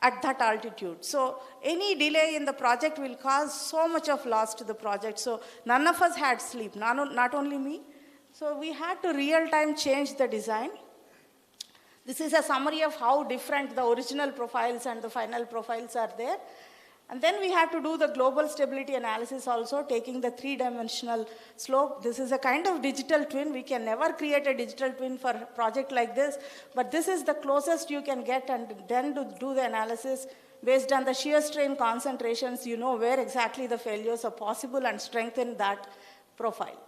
at that altitude. So any delay in the project will cause so much of loss to the project. So none of us had sleep, not only me. So we had to real-time change the design. This is a summary of how different the original profiles and the final profiles are there. And then we had to do the global stability analysis also, taking the three-dimensional slope. This is a kind of digital twin. We can never create a digital twin for a project like this, but this is the closest you can get, and then to do the analysis based on the shear strain concentrations, you know where exactly the failures are possible and strengthen that profile,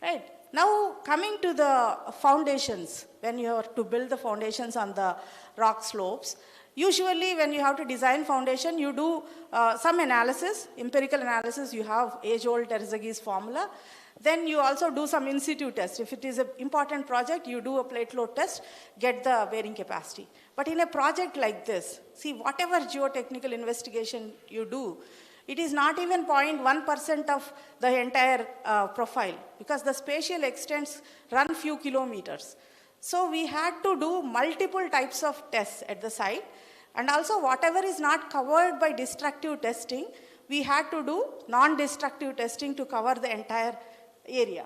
right? Now, coming to the foundations, when you have to build the foundations on the rock slopes, usually when you have to design foundation, you do some analysis, empirical analysis. You have age-old Terzaghis formula. Then you also do some in situ test. If it is an important project, you do a plate load test, get the bearing capacity. But in a project like this, see, whatever geotechnical investigation you do, it is not even 0.1% of the entire profile, because the spatial extents run few kilometers. So we had to do multiple types of tests at the site. And also whatever is not covered by destructive testing, we had to do non-destructive testing to cover the entire area.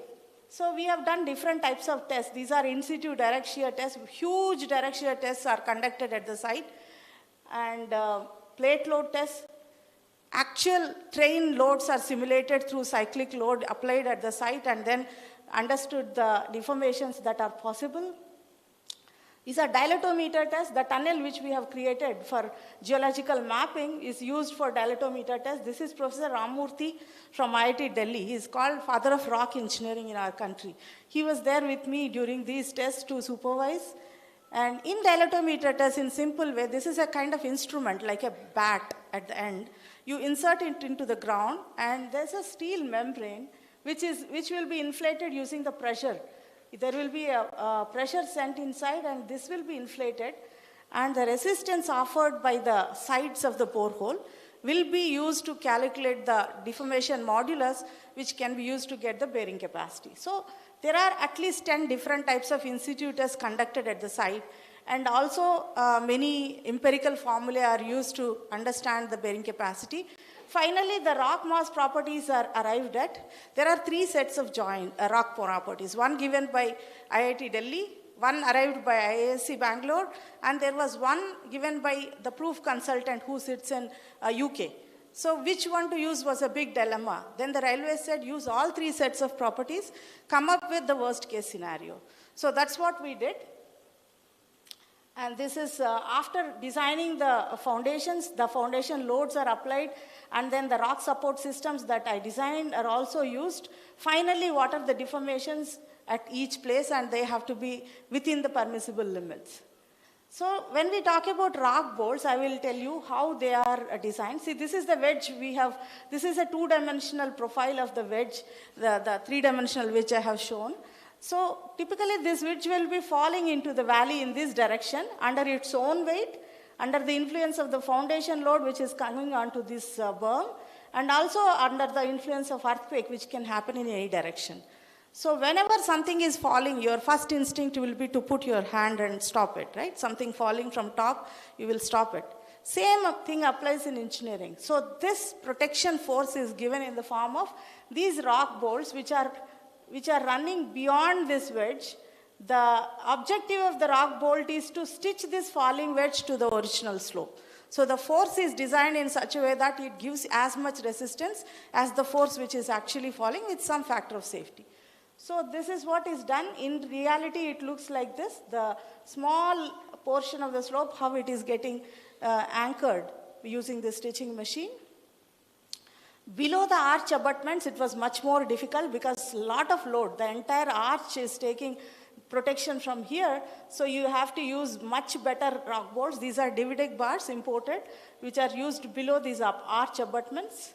So we have done different types of tests. These are in situ direct shear tests. Huge direct shear tests are conducted at the site. And plate load tests. Actual train loads are simulated through cyclic load applied at the site, and then understood the deformations that are possible. These are dilatometer tests. The tunnel which we have created for geological mapping is used for dilatometer tests. This is Professor Ramurthy from IIT Delhi. He is called father of rock engineering in our country. He was there with me during these tests to supervise. And in dilatometer tests, in simple way, this is a kind of instrument like a bat at the end. You insert it into the ground, and there's a steel membrane which will be inflated using the pressure. There will be a pressure sent inside, and this will be inflated, and the resistance offered by the sides of the borehole will be used to calculate the deformation modulus, which can be used to get the bearing capacity. So there are at least 10 different types of in situ tests conducted at the site, and also many empirical formulae are used to understand the bearing capacity. Finally, the rock mass properties are arrived at. There are 3 sets of rock properties, one given by IIT Delhi, one arrived by IISc Bangalore, and there was one given by the proof consultant who sits in UK. So which one to use was a big dilemma. Then the railway said, use all 3 sets of properties, come up with the worst case scenario. So that's what we did. And this is after designing the foundations, the foundation loads are applied, and then the rock support systems that I designed are also used. Finally, what are the deformations at each place, and they have to be within the permissible limits. So when we talk about rock bolts, I will tell you how they are designed. See, this is the wedge we have. This is a 2-dimensional profile of the wedge, the 3-dimensional wedge I have shown. So typically this wedge will be falling into the valley in this direction under its own weight, under the influence of the foundation load which is coming onto this berm, and also under the influence of earthquake, which can happen in any direction. So whenever something is falling, your first instinct will be to put your hand and stop it, right? Something falling from top, you will stop it. Same thing applies in engineering. So this protection force is given in the form of these rock bolts which are running beyond this wedge. The objective of the rock bolt is to stitch this falling wedge to the original slope. So the force is designed in such a way that it gives as much resistance as the force which is actually falling with some factor of safety. So this is what is done. In reality, it looks like this. The small portion of the slope, how it is getting anchored using the stitching machine. Below the arch abutments, it was much more difficult because a lot of load. The entire arch is taking protection from here. So you have to use much better rock bolts. These are Dividec bars imported, which are used below these arch abutments.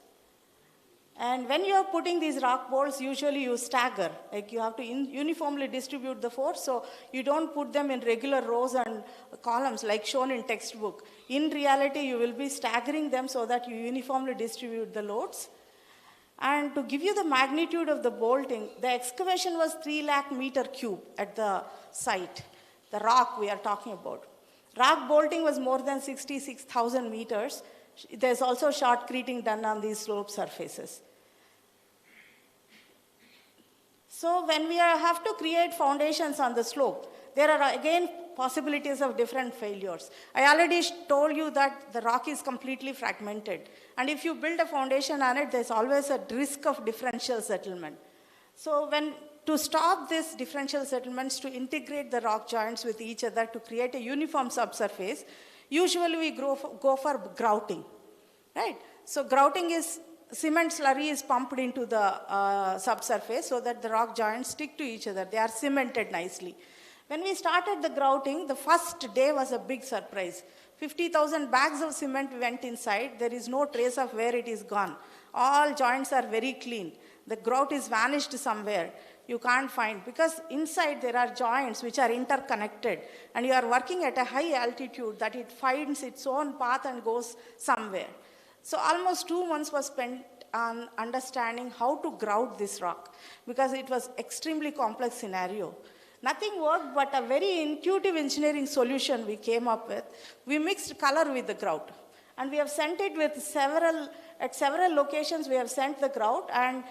And when you are putting these rock bolts, usually you stagger. Like you have to uniformly distribute the force, so you don't put them in regular rows and columns like shown in textbook. In reality, you will be staggering them so that you uniformly distribute the loads. And to give you the magnitude of the bolting, the excavation was 3 lakh meter cube at the site, the rock we are talking about. Rock bolting was more than 66,000 meters. There's also shotcreting done on these slope surfaces. So when we have to create foundations on the slope, there are again possibilities of different failures. I already told you that the rock is completely fragmented. And if you build a foundation on it, there's always a risk of differential settlement. So to stop this differential settlements, to integrate the rock joints with each other to create a uniform subsurface, usually we go for grouting, right? So grouting is cement slurry is pumped into the subsurface so that the rock joints stick to each other. They are cemented nicely. When we started the grouting, the first day was a big surprise. 50,000 bags of cement went inside. There is no trace of where it is gone. All joints are very clean. The grout is vanished somewhere. You can't find, because inside there are joints which are interconnected, and you are working at a high altitude that it finds its own path and goes somewhere. So almost 2 months was spent on understanding how to grout this rock, because it was extremely complex scenario. Nothing worked but a very intuitive engineering solution we came up with. We mixed color with the grout, and we have sent it with at several locations we have sent the grout, and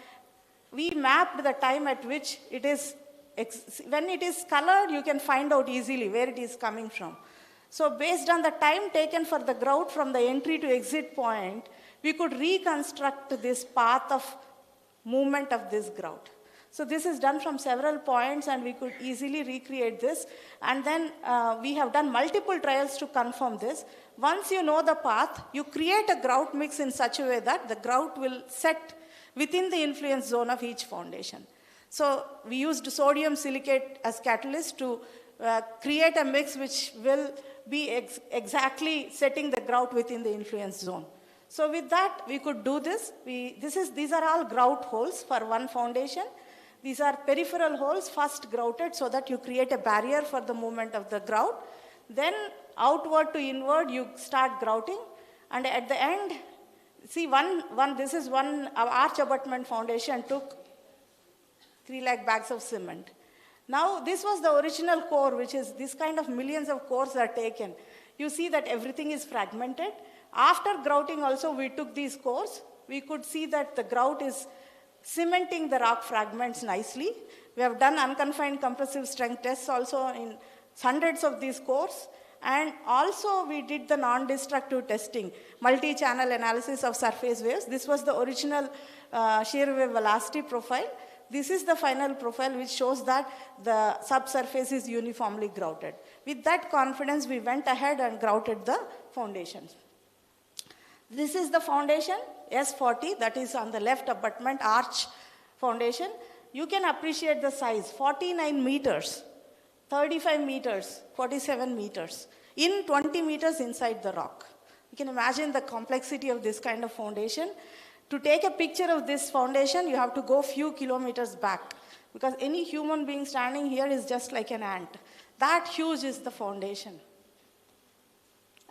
we mapped the time at which it is, when it is colored, you can find out easily where it is coming from. So based on the time taken for the grout from the entry to exit point, we could reconstruct this path of movement of this grout. So this is done from several points, and we could easily recreate this. And then we have done multiple trials to confirm this. Once you know the path, you create a grout mix in such a way that the grout will set within the influence zone of each foundation. So we used sodium silicate as catalyst to create a mix which will be exactly setting the grout within the influence zone. So with that, we could do this. These are all grout holes for one foundation. These are peripheral holes, first grouted so that you create a barrier for the movement of the grout. Then outward to inward, you start grouting. And at the end, see, this is one arch abutment foundation took 3 lakh bags of cement. Now, this was the original core, which is this kind of millions of cores are taken. You see that everything is fragmented. After grouting also, we took these cores. We could see that the grout is cementing the rock fragments nicely. We have done unconfined compressive strength tests also in hundreds of these cores. And also we did the non-destructive testing, multi-channel analysis of surface waves. This was the original shear wave velocity profile. This is the final profile which shows that the subsurface is uniformly grouted. With that confidence, we went ahead and grouted the foundations. This is the foundation, S40, that is on the left abutment, arch foundation. You can appreciate the size, 49 meters, 35 meters, 47 meters, in 20 meters inside the rock. You can imagine the complexity of this kind of foundation. To take a picture of this foundation, you have to go a few kilometers back, because any human being standing here is just like an ant. That huge is the foundation.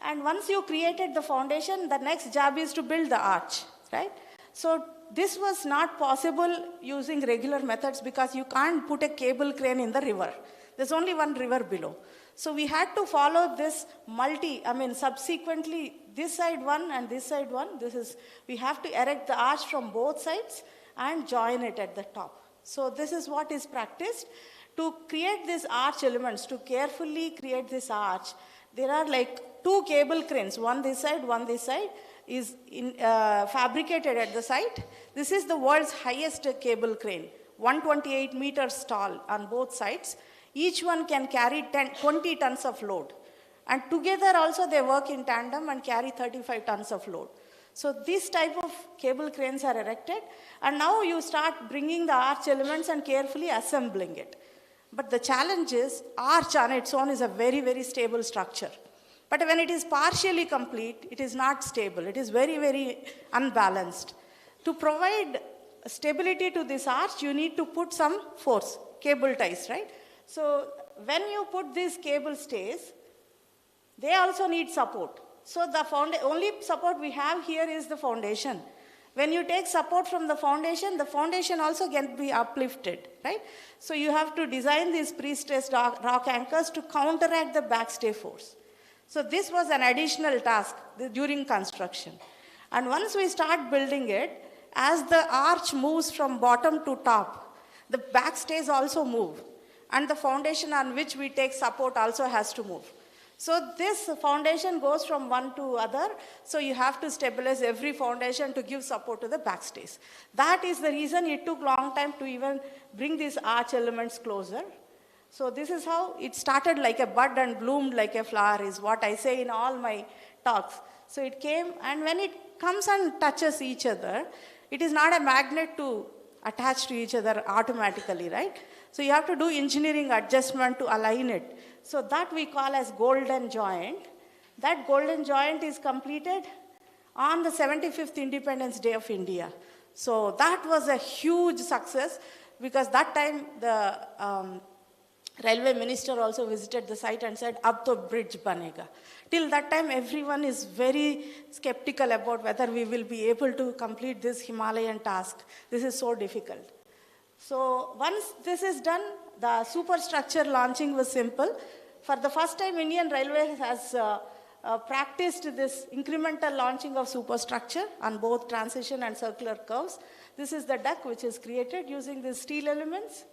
And once you created the foundation, the next job is to build the arch, right? So this was not possible using regular methods, because you can't put a cable crane in the river. There's only one river below. So we had to follow this subsequently, this side one and this side one. We have to erect the arch from both sides and join it at the top. So this is what is practiced. To create these arch elements, to carefully create this arch, there are like 2 cable cranes, one this side, is fabricated at the site. This is the world's highest cable crane, 128 meters tall on both sides. Each one can carry 20 tons of load. And together also they work in tandem and carry 35 tons of load. So this type of cable cranes are erected. And now you start bringing the arch elements and carefully assembling it. But the challenge is, arch on its own is a very, very stable structure. But when it is partially complete, it is not stable. It is very, very unbalanced. To provide stability to this arch, you need to put some force, cable ties, right? So when you put these cable stays, they also need support. So the only support we have here is the foundation. When you take support from the foundation also can be uplifted, right? So you have to design these pre-stressed rock anchors to counteract the backstay force. So this was an additional task during construction. And once we start building it, as the arch moves from bottom to top, the backstays also move. And the foundation on which we take support also has to move. So this foundation goes from one to other. So you have to stabilize every foundation to give support to the backstays. That is the reason it took long time to even bring these arch elements closer. So this is how it started like a bud and bloomed like a flower is what I say in all my talks. So it came, and when it comes and touches each other, it is not a magnet to attach to each other automatically, right? So you have to do engineering adjustment to align it. So that we call as golden joint. That golden joint is completed on the 75th Independence Day of India. So that was a huge success because that time the railway minister also visited the site and said, "Ab to bridge banega." Till that time, everyone is very skeptical about whether we will be able to complete this Himalayan task. This is so difficult. So once this is done, the superstructure launching was simple. For the first time, Indian Railways has practiced this incremental launching of superstructure on both transition and circular curves. This is the deck which is created using these steel elements.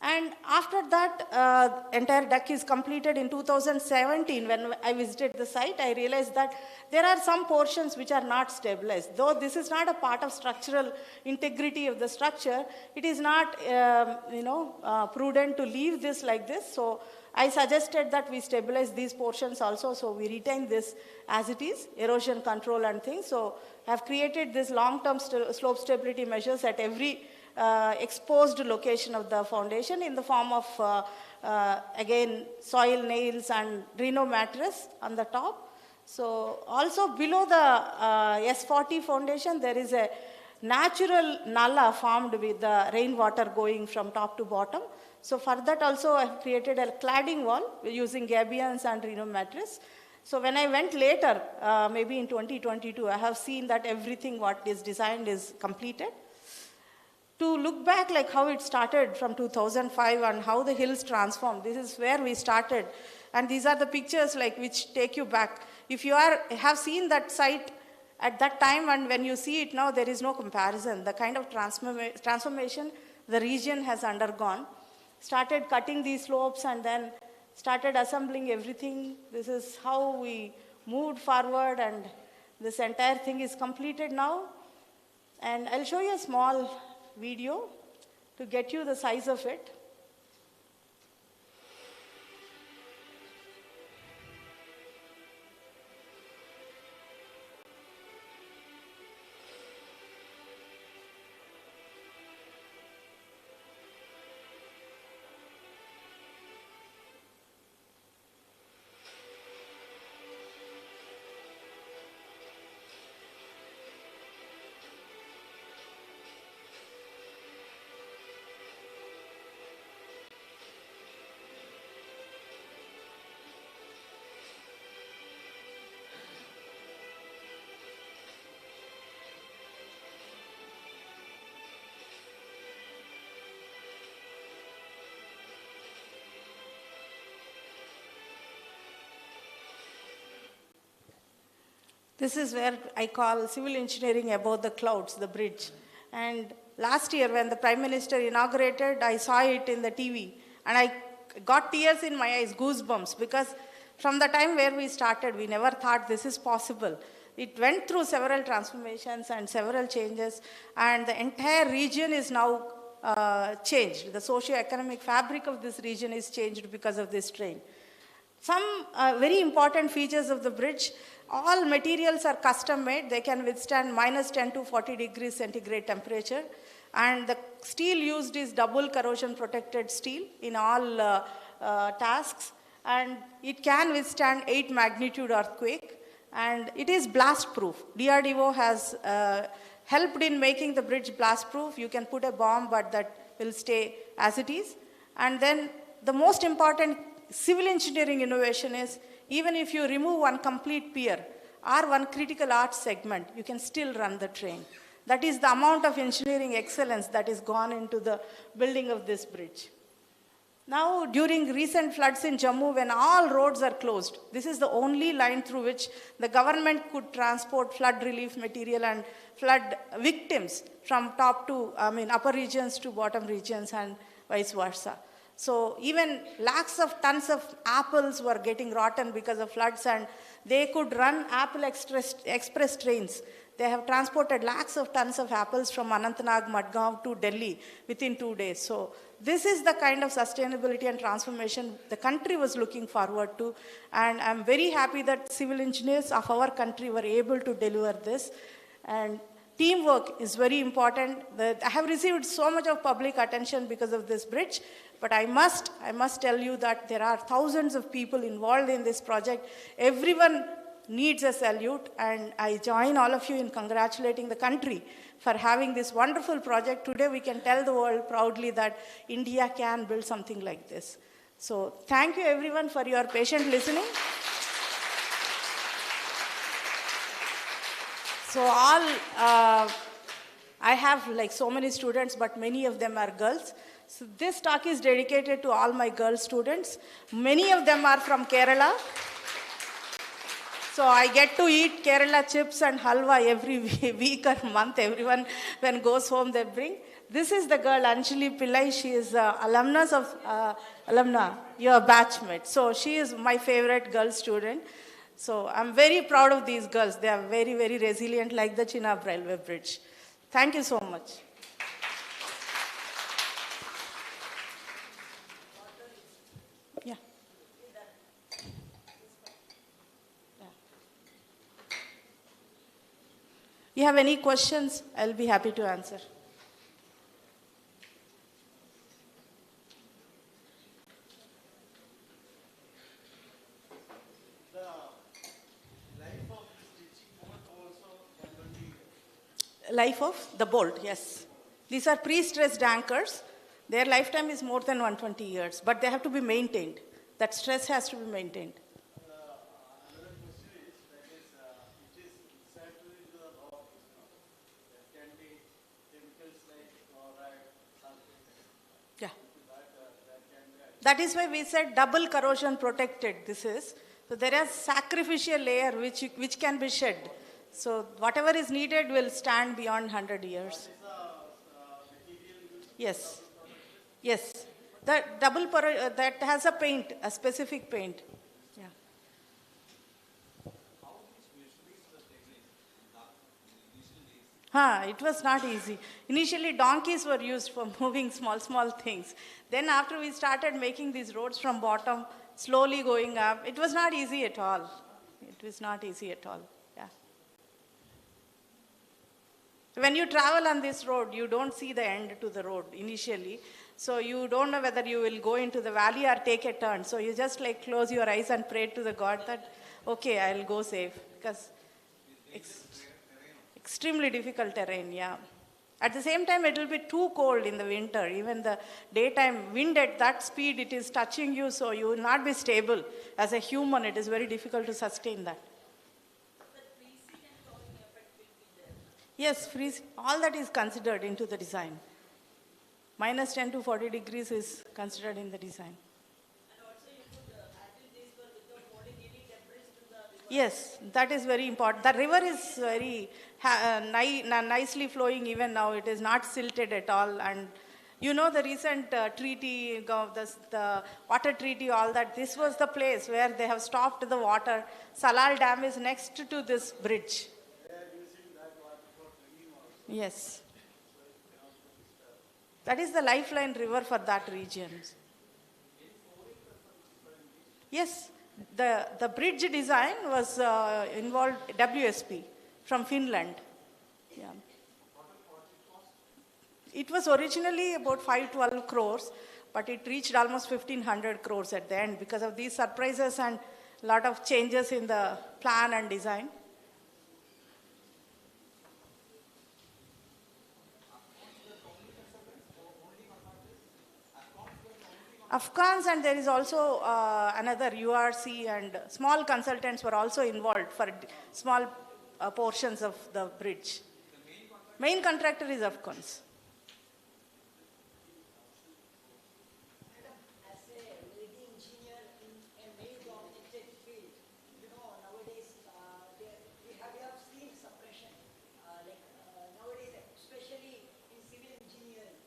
And after that, entire deck is completed in 2017. When I visited the site, I realized that there are some portions which are not stabilized. Though this is not a part of structural integrity of the structure, it is not prudent to leave this like this. So I suggested that we stabilize these portions also. So we retain this as it is, erosion control and things. So I have created this long-term slope stability measures at every exposed location of the foundation in the form of, again, soil nails and Reno mattress on the top. So also below the S40 foundation, there is a natural nala formed with the rainwater going from top to bottom. So for that also I have created a cladding wall using gabions and Reno mattress. So when I went later, maybe in 2022, I have seen that everything what is designed is completed. To look back like how it started from 2005 and how the hills transformed, this is where we started. And these are the pictures like which take you back. If you have seen that site at that time and when you see it now, there is no comparison. The kind of transformation the region has undergone. Started cutting these slopes and then started assembling everything. This is how we moved forward, and this entire thing is completed now. And I'll show you a small video to get you the size of it. This is where I call civil engineering above the clouds, the bridge. And last year when the Prime Minister inaugurated, I saw it in the TV. And I got tears in my eyes, goosebumps, because from the time where we started, we never thought this is possible. It went through several transformations and several changes, and the entire region is now changed. The socio-economic fabric of this region is changed because of this train. Some very important features of the bridge: all materials are custom made. They can withstand minus 10 to 40 degrees centigrade temperature. And the steel used is double corrosion protected steel in all tasks. And it can withstand 8 magnitude earthquake. And it is blast proof. DRDO has helped in making the bridge blast proof. You can put a bomb, but that will stay as it is. And then the most important civil engineering innovation is, even if you remove one complete pier or one critical arch segment, you can still run the train. That is the amount of engineering excellence that is gone into the building of this bridge. Now, during recent floods in Jammu, when all roads are closed, this is the only line through which the government could transport flood relief material and flood victims from upper regions to bottom regions and vice versa. So even lakhs of tons of apples were getting rotten because of floods, and they could run apple express trains. They have transported lakhs of tons of apples from Anantnag, Madgaon to Delhi within 2 days. So this is the kind of sustainability and transformation the country was looking forward to. And I'm very happy that civil engineers of our country were able to deliver this. And teamwork is very important. I have received so much of public attention because of this bridge, but I must tell you that there are thousands of people involved in this project. Everyone needs a salute, and I join all of you in congratulating the country for having this wonderful project. Today we can tell the world proudly that India can build something like this. So thank you everyone for your patient listening. So I have like so many students, but many of them are girls. So this talk is dedicated to all my girl students. Many of them are from Kerala. So I get to eat Kerala chips and halwa every week or month. Everyone, when goes home, they bring. This is the girl, Anjali Pillai. She is alumna, your batchmate. So she is my favorite girl student. So I'm very proud of these girls. They are very, very resilient, like the Chenab railway bridge. Thank you so much. Yeah. You have any questions? I'll be happy to answer. Life of the bolt, yes. These are pre-stressed anchors. Their lifetime is more than 120 years, but they have to be maintained. That stress has to be maintained. Yeah. That is why we said double corrosion protected this is. So there is sacrificial layer which can be shed. So whatever is needed will stand beyond 100 years. Yes. Yes. The that has a paint, a specific paint. Yeah. It was not easy. Initially, donkeys were used for moving small things. Then after we started making these roads from bottom, slowly going up, it was not easy at all. It was not easy at all. Yeah. When you travel on this road, you don't see the end to the road initially. So you don't know whether you will go into the valley or take a turn. So you just like close your eyes and pray to the God that, okay, I'll go safe. Because extremely difficult terrain, yeah. At the same time, it will be too cold in the winter. Even the daytime wind at that speed, it is touching you, so you will not be stable. As a human, it is very difficult to sustain that. Yes, freeze. All that is considered into the design. Minus 10 to 40 degrees is considered in the design. And also you could handle this without holding any debris to the river. Yes, that is very important. The river is very nicely flowing even now. It is not silted at all. And you know the recent treaty, the water treaty, all that, this was the place where they have stopped the water. Salal Dam is next to this bridge. Yes. That is the lifeline river for that region. Yes. The bridge design was involved WSP from Finland. Yeah. It was originally about 512 crores, but it reached almost 1,500 crores at the end because of these surprises and a lot of changes in the plan and design. Afghans, and there is also another URC, and small consultants were also involved for small portions of the bridge. Main contractor is Afghans.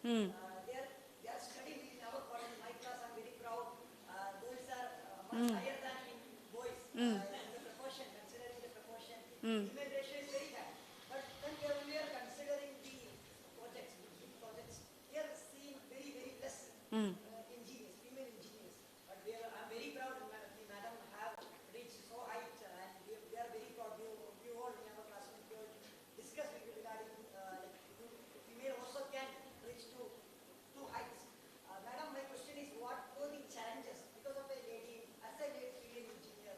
They are studying in our college, my class. I'm very proud. Girls are much higher than boys in the proportion, considering the proportion. Female ratio is very high. But when we are considering the projects, big projects, we are seeing very, very less engineers, female engineers. But I'm very proud, madam have reached so height, and we are very proud. We all in our classroom, we all discussed regarding female also can reach to heights. Madam, my question is, what were the challenges because of a lady, as a lady female engineer,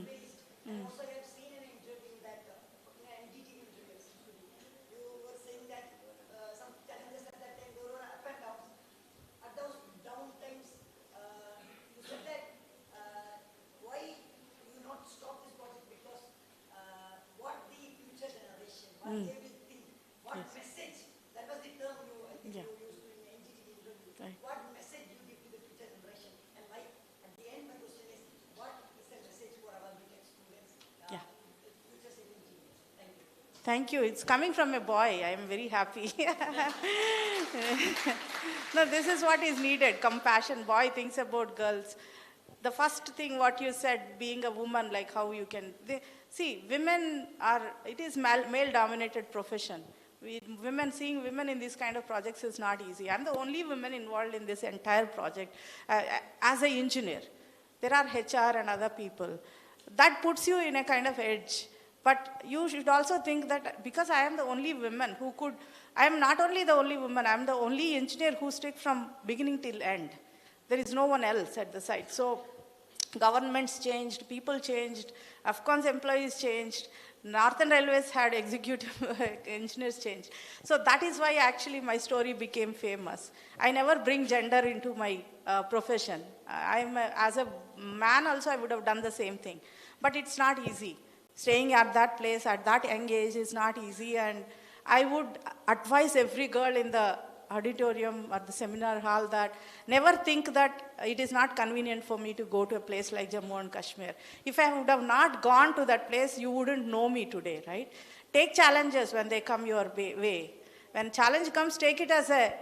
faced? And also, I have seen an interview that NGT interviews. You were saying that some challenges at that time, there were up and downs. At those down times, you said that why you not stop this project, because what the future generation, what they will think, what message, that was the term I think you used in NGT interview. What message you give to the future generation, and why? At the end, my question is, what is the message for our BTech students, future civil engineers? Thank you. Thank you. It's coming from a boy. I am very happy. No, this is what is needed. Compassion. Boy thinks about girls. The first thing what you said, being a woman, like how you can... see, women are... It is male-dominated profession. Seeing women in these kind of projects is not easy. I'm the only woman involved in this entire project as an engineer. There are HR and other people. That puts you in a kind of edge. But you should also think that because I am the only woman who could, I am not only the only woman, I am the only engineer who stick from beginning till end. There is no one else at the site. So governments changed, people changed, Afghan's employees changed, Northern Railways had executive engineers changed. So that is why actually my story became famous. I never bring gender into my profession. As a man also I would have done the same thing. But it's not easy. Staying at that place at that young age is not easy, and I would advise every girl in the auditorium or the seminar hall that never think that it is not convenient for me to go to a place like Jammu and Kashmir. If I would have not gone to that place, you wouldn't know me today, right? Take challenges when they come your way. When challenge comes, take it as an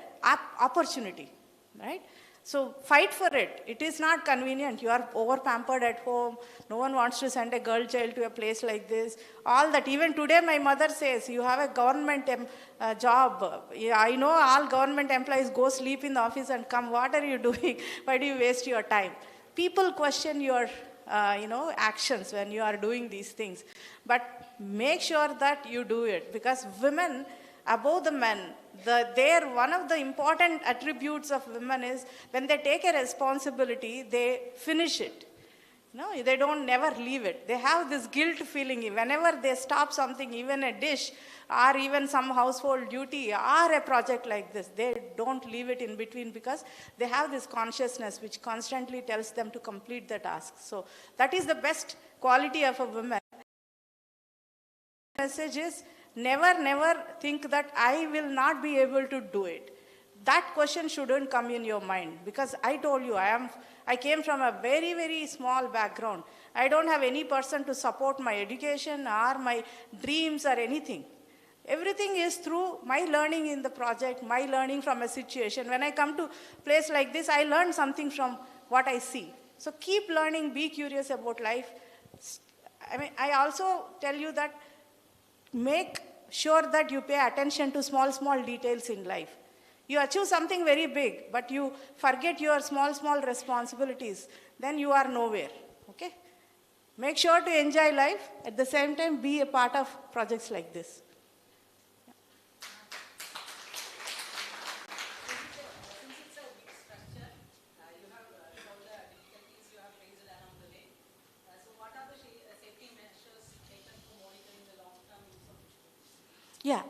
opportunity, right? So fight for it. It is not convenient. You are over-pampered at home. No one wants to send a girl child to a place like this. All that. Even today, my mother says, you have a government job. I know all government employees go sleep in the office and come. What are you doing? Why do you waste your time? People question your actions when you are doing these things. But make sure that you do it. Because women, above the men, one of the important attributes of women is when they take a responsibility, they finish it. No, they don't never leave it. They have this guilt feeling. Whenever they stop something, even a dish or even some household duty or a project like this, they don't leave it in between because they have this consciousness which constantly tells them to complete the task. So that is the best quality of a woman. The message is, never think that I will not be able to do it. That question shouldn't come in your mind, because I told you, I came from a very, very small background. I don't have any person to support my education or my dreams or anything. Everything is through my learning in the project, my learning from a situation. When I come to a place like this, I learn something from what I see. So keep learning, be curious about life. I also tell you that make sure that you pay attention to small details in life. You achieve something very big, but you forget your small responsibilities, then you are nowhere, okay? Make sure to enjoy life, at the same time be a part of projects like this. Yeah,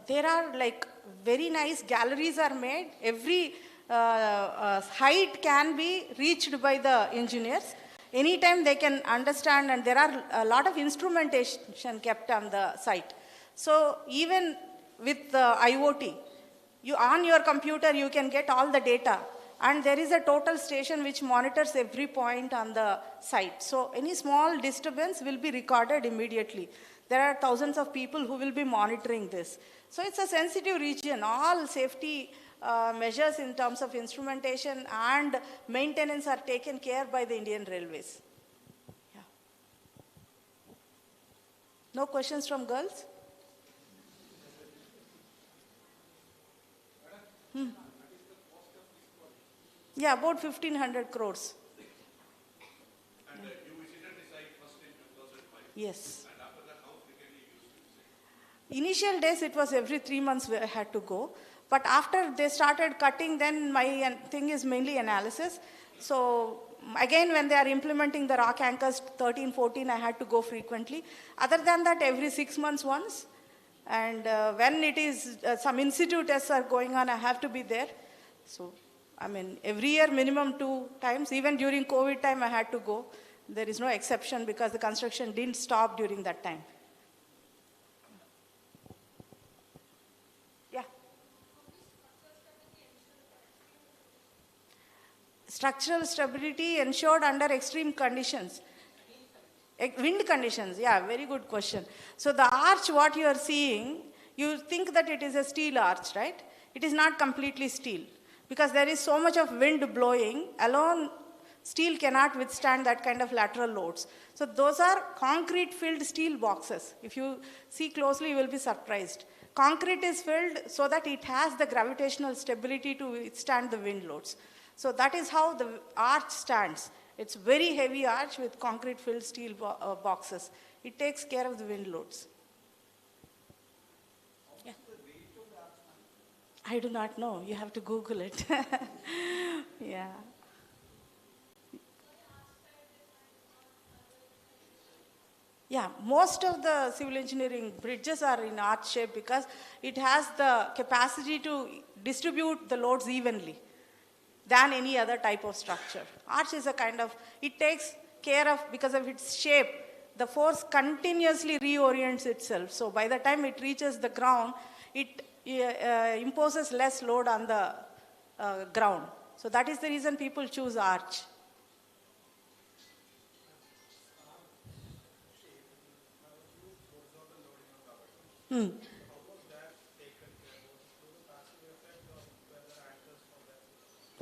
there are like very nice galleries are made. Every height can be reached by the engineers. Anytime they can understand, and there are a lot of instrumentation kept on the site. So even with the IoT, on your computer you can get all the data. And there is a total station which monitors every point on the site. So any small disturbance will be recorded immediately. There are thousands of people who will be monitoring this. So it's a sensitive region. All safety measures in terms of instrumentation and maintenance are taken care by the Indian Railways. Yeah. No questions from girls? Yeah, about 1,500 crores. And you visited the site first in 2005. Yes. And after that, how frequently you used to visit? Initial days, it was every 3 months I had to go. But after they started cutting, then my thing is mainly analysis. So again, when they are implementing the rock anchors 13, 14, I had to go frequently. Other than that, every 6 months once. And when it is some institute tests are going on, I have to be there. So, I mean, every year minimum 2 times. Even during COVID time, I had to go. There is no exception because the construction didn't stop during that time. Yeah. Structural stability ensured under extreme conditions. Wind conditions, yeah, very good question. So the arch, what you are seeing, you think that it is a steel arch, right? It is not completely steel because there is so much of wind blowing. Alone, steel cannot withstand that kind of lateral loads. So those are concrete filled steel boxes. If you see closely, you will be surprised. Concrete is filled so that it has the gravitational stability to withstand the wind loads. So that is how the arch stands. It's very heavy arch with concrete filled steel boxes. It takes care of the wind loads. Yeah. I do not know. You have to Google it. Yeah. Yeah, most of the civil engineering bridges are in arch shape because it has the capacity to distribute the loads evenly than any other type of structure. Arch is a kind of, it takes care of, because of its shape, the force continuously reorients itself. So by the time it reaches the ground, it imposes less load on the ground. So that is the reason people choose arch.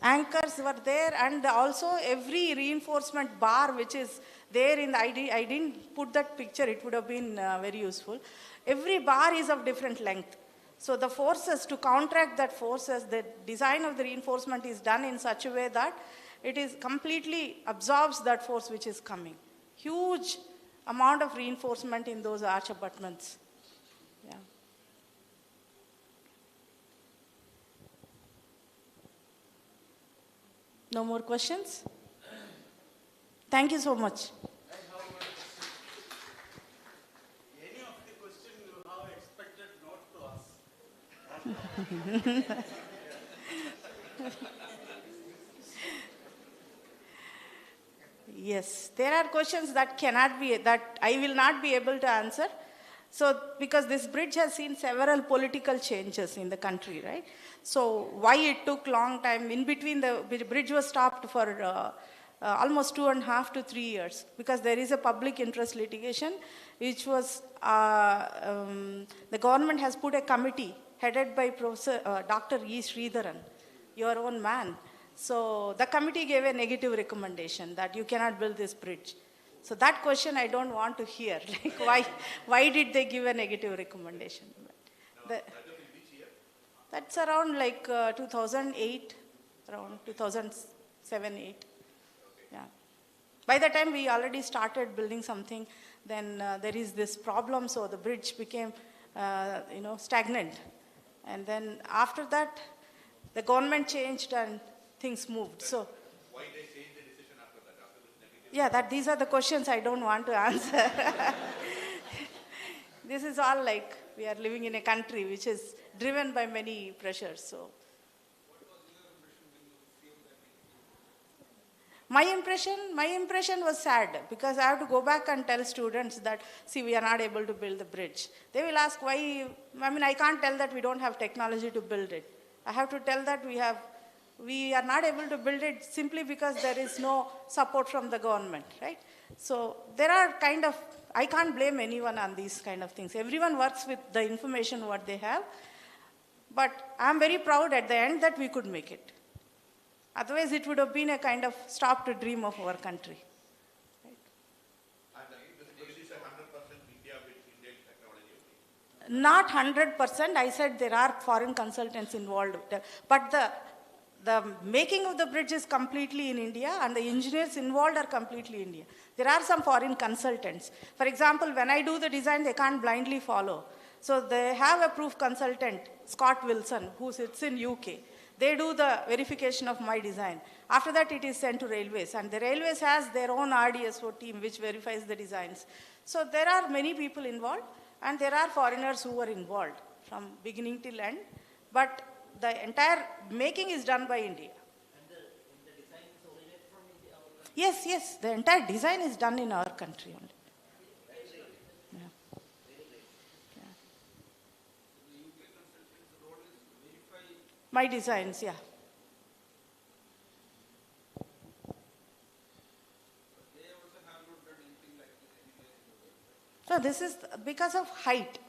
Anchors were there, and also every reinforcement bar which is there in the I didn't put that picture, it would have been very useful. Every bar is of different length. So the forces, to counteract that forces, the design of the reinforcement is done in such a way that it is completely absorbs that force which is coming. Huge amount of reinforcement in those arch abutments. Yeah. No more questions? Thank you so much. Any of the question you have expected not to ask? Yes, there are questions that I will not be able to answer. So, because this bridge has seen several political changes in the country, right? So, why it took long time? In between, the bridge was stopped for almost 2.5 to 3 years because there is a public interest litigation, which was the government has put a committee headed by Professor Dr. E. Sridharan, your own man. So, the committee gave a negative recommendation that you cannot build this bridge. So that question I don't want to hear. Like why did they give a negative recommendation? That's around like 2008, around 2007-8. Yeah. By the time we already started building something, then there is this problem. So the bridge became, stagnant. And then after that, the government changed and things moved. So. Why they changed the decision after that? After this negative? Yeah, these are the questions I don't want to answer. This is all like we are living in a country which is driven by many pressures. So, my impression was sad because I have to go back and tell students that, see, we are not able to build the bridge. They will ask why. I can't tell that we don't have technology to build it. I have to tell that we are not able to build it simply because there is no support from the government, right? So there are I can't blame anyone on these kind of things. Everyone works with the information what they have. But I'm very proud at the end that we could make it. Otherwise, it would have been a kind of stopped dream of our country. Not 100%. I said there are foreign consultants involved. But the making of the bridge is completely in India, and the engineers involved are completely India. There are some foreign consultants. For example, when I do the design, they can't blindly follow. So they have a proof consultant, Scott Wilson, who sits in UK. They do the verification of my design. After that, it is sent to railways, and the railways has their own RDSO team which verifies the designs. So there are many people involved, and there are foreigners who are involved from beginning till end. But the entire making is done by India. And the design is originated from India? Yes, yes. The entire design is done in our country only. Yeah. Yeah. My designs, yeah. So this is because of height.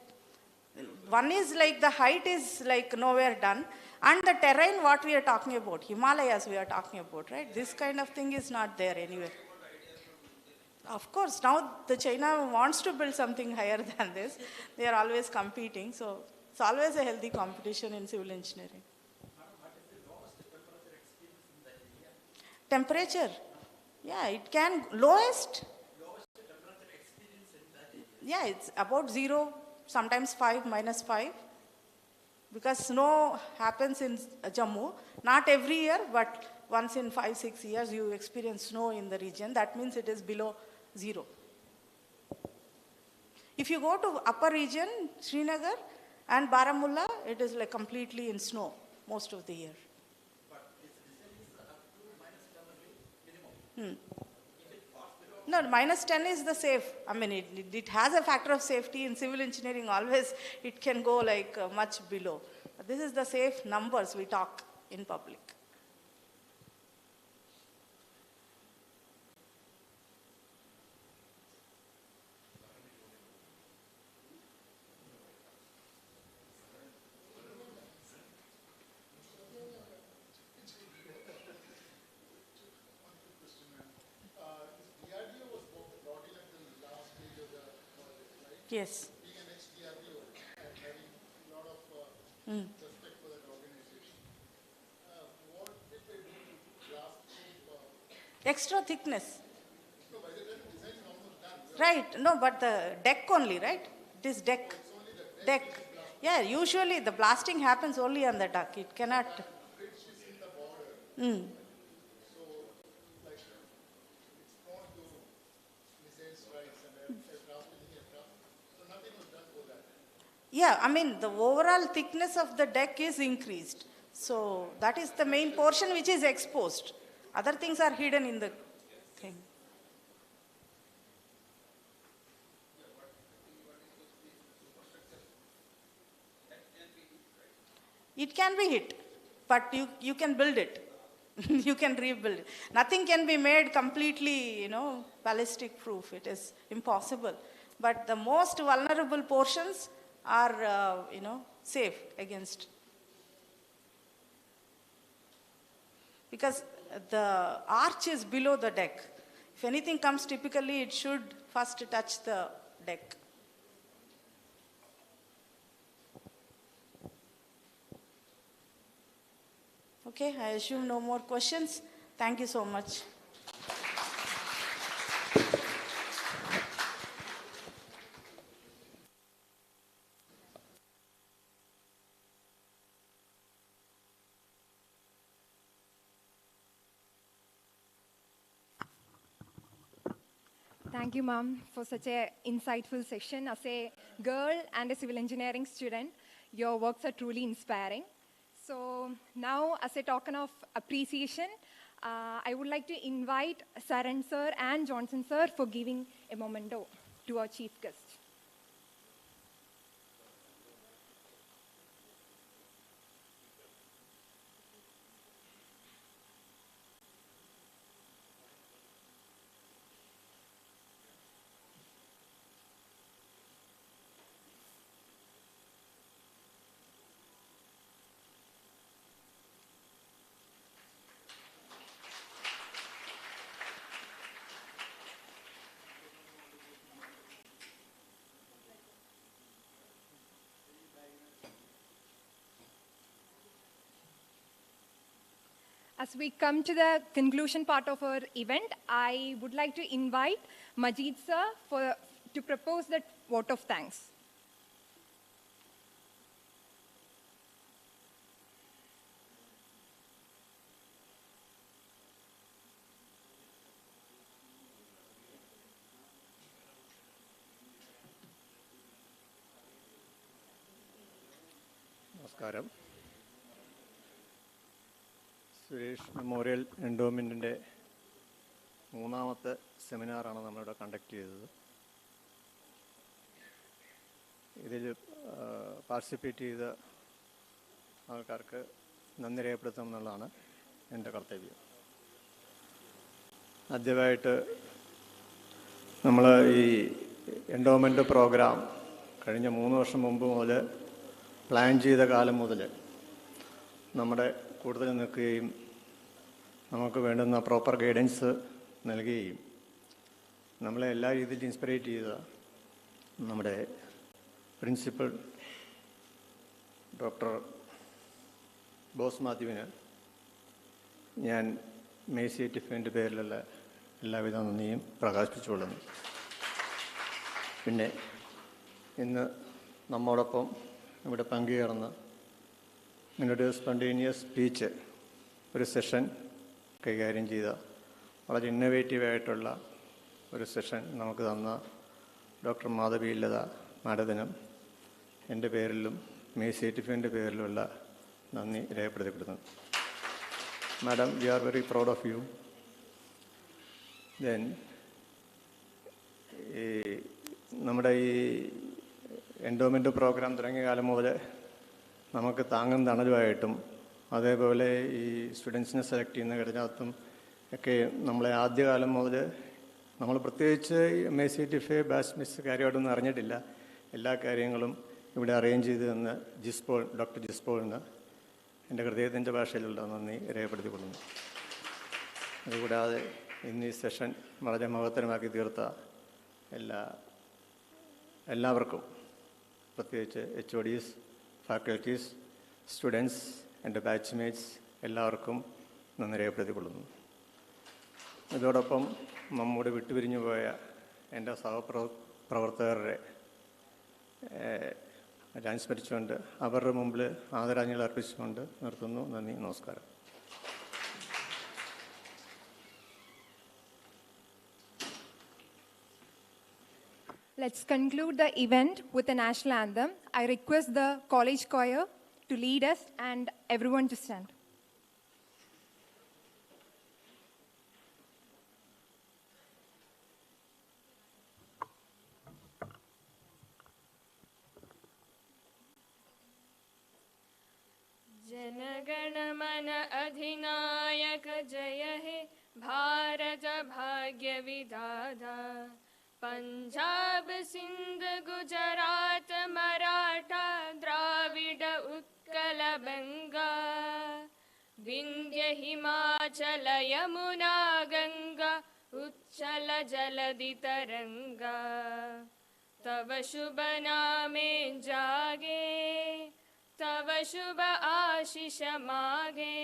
One is like the height is like nowhere done, and the terrain what we are talking about, Himalayas we are talking about, right? This kind of thing is not there anywhere. Of course, now the China wants to build something higher than this. They are always competing, so it's always a healthy competition in civil engineering. Temperature? Yeah, it can, lowest? Yeah, it's about 0, sometimes 5, -5. Because snow happens in Jammu, not every year, but once in 5, 6 years you experience snow in the region. That means it is below 0. If you go to upper region, Srinagar and Baramulla, it is like completely in snow most of the year. No, -10 is the safe. I mean, it has a factor of safety in civil engineering. Always it can go like much below. But this is the safe numbers we talk in public. Yes. Being an ex-DRDO and having a lot of respect for that organization, what did they do to blast proof? Extra thickness. No, by the time the design is almost done. Right. No, but the deck only, right? This deck. It's only the Deck. Yeah, usually the blasting happens only on the deck. It cannot. bridge is in the border. So, like, it's prone to missile strikes and aircraft hitting aircraft. So nothing was done for that. Yeah, I mean, the overall thickness of the deck is increased. So that is the main portion which is exposed. Other things are hidden in the thing. It can be hit, but you can build it. You can rebuild it. Nothing can be made completely, ballistic proof. It is impossible. But the most vulnerable portions are, safe against. Because the arch is below the deck. If anything comes, typically it should first touch the deck. Okay, I assume no more questions. Thank you so much. Thank you, ma'am, for such an insightful session. As a girl and a civil engineering student, your works are truly inspiring. So now, as a token of appreciation, I would like to invite Saran sir and Johnson sir for giving a memento to our chief guest. As we come to the conclusion part of our event, I would like to invite Majid sir to propose the vote of thanks. നമസ്കാരം. Suresh memorial എൻഡോമെൻറ്റിൻ്റെ മൂന്നാമത്തെ സെമിനാറാണ് നമ്മളിവിടെ conduct ചെയ്തത്. ഇതിൽ participate ചെയ്ത ആൾക്കാർക്ക് നന്ദി രേഖപ്പെടുത്തുക എന്നുള്ളതാണ് എൻ്റെ കർത്തവ്യം. ആദ്യമായിട്ട് നമ്മൾ ഈ എൻഡോമെൻ്റ് പ്രോഗ്രാം കഴിഞ്ഞ 3 വർഷം മുമ്പ് മുതൽ പ്ലാൻ ചെയ്ത കാലം മുതൽ നമ്മുടെ കൂടുതൽ നിൽക്കുകയും നമുക്ക് വേണ്ടുന്ന പ്രോപ്പർ ഗൈഡൻസ് നൽകുകയും നമ്മളെ എല്ലാ രീതിയിലും ഇൻസ്പിറേറ്റ് ചെയ്ത നമ്മുടെ പ്രിൻസിപ്പൽ ഡോക്ടർ ബോസ് മാത്യുവിന് ഞാൻ മേസി ടിഫിൻ്റെ പേരിലുള്ള എല്ലാവിധ നന്ദിയും പ്രകാശിപ്പിച്ചുകൊള്ളുന്നു. പിന്നെ ഇന്ന് നമ്മോടൊപ്പം ഇവിടെ പങ്കുചേർന്ന് നിങ്ങളുടെ സ്പോണ്ടേനിയസ് സ്പീച്ച് ഒരു സെഷൻ കൈകാര്യം ചെയ്ത വളരെ ഇന്നവേറ്റീവായിട്ടുള്ള ഒരു സെഷൻ നമുക്ക് തന്ന ഡോക്ടർ മാധവി ലത മാഡത്തിനും എൻ്റെ പേരിലും മേസി ടിഫിൻ്റെ പേരിലുള്ള നന്ദി രേഖപ്പെടുത്തപ്പെടുന്നു. Madam, we are very proud of you. Then നമ്മുടെ ഈ എൻഡോമെൻ്റ് പ്രോഗ്രാം തുടങ്ങിയ കാലം മുതൽ നമുക്ക് താങ്ങും തണലുമായിട്ടും അതേപോലെ ഈ സ്റ്റുഡൻസിനെ സെലക്ട് ചെയ്യുന്ന ഘടനകത്തും ഒക്കെ നമ്മളെ ആദ്യകാലം മുതൽ നമ്മൾ പ്രത്യേകിച്ച് മേസി ടിഫെ ബാച്ച് മിസ് കാര്യമായിട്ടൊന്നും അറിഞ്ഞിട്ടില്ല. എല്ലാ കാര്യങ്ങളും ഇവിടെ അറേഞ്ച് ചെയ്ത് തന്ന ഡോക്ടർ ജിസ്പോളിന് എൻ്റെ ഹൃദയത്തിൻ്റെ ഭാഷയിലുള്ള നന്ദി രേഖപ്പെടുത്തിക്കൊള്ളുന്നു. അതുകൂടാതെ ഇന്ന് ഈ സെഷൻ വളരെ മഹത്തരമാക്കി തീർത്ത എല്ലാവർക്കും, പ്രത്യേകിച്ച് HODs, ഫാക്കൽറ്റീസ്, സ്റ്റുഡൻസ്, എൻ്റെ ബാച്ച്മേറ്റ്സ് എല്ലാവർക്കും നന്ദി രേഖപ്പെടുത്തിക്കൊള്ളുന്നു. ഇതോടൊപ്പം നമ്മോട് വിട്ടുപിരിഞ്ഞു പോയ എൻ്റെ സഹപ്രവർത്തകരുടെ അനുസ്മരിച്ചുകൊണ്ട് അവരുടെ മുമ്പിൽ ആദരാഞ്ജലി അർപ്പിച്ചുകൊണ്ട് നിർത്തുന്നു. നന്ദി, നമസ്കാരം. Let's conclude the event with the national anthem. I request the college choir to lead us and everyone to stand. Jana Gana Mana अधिनायक जय हे भारत भाग्य विधाता पंजाब सिंध गुजरात मराठा द्राविड उत्कल बंगा विंध्य हिमाचल यमुना गंगा उच्चल जलधि तरंगा तव शुभ नामे जागे तव शुभ आशीष मागे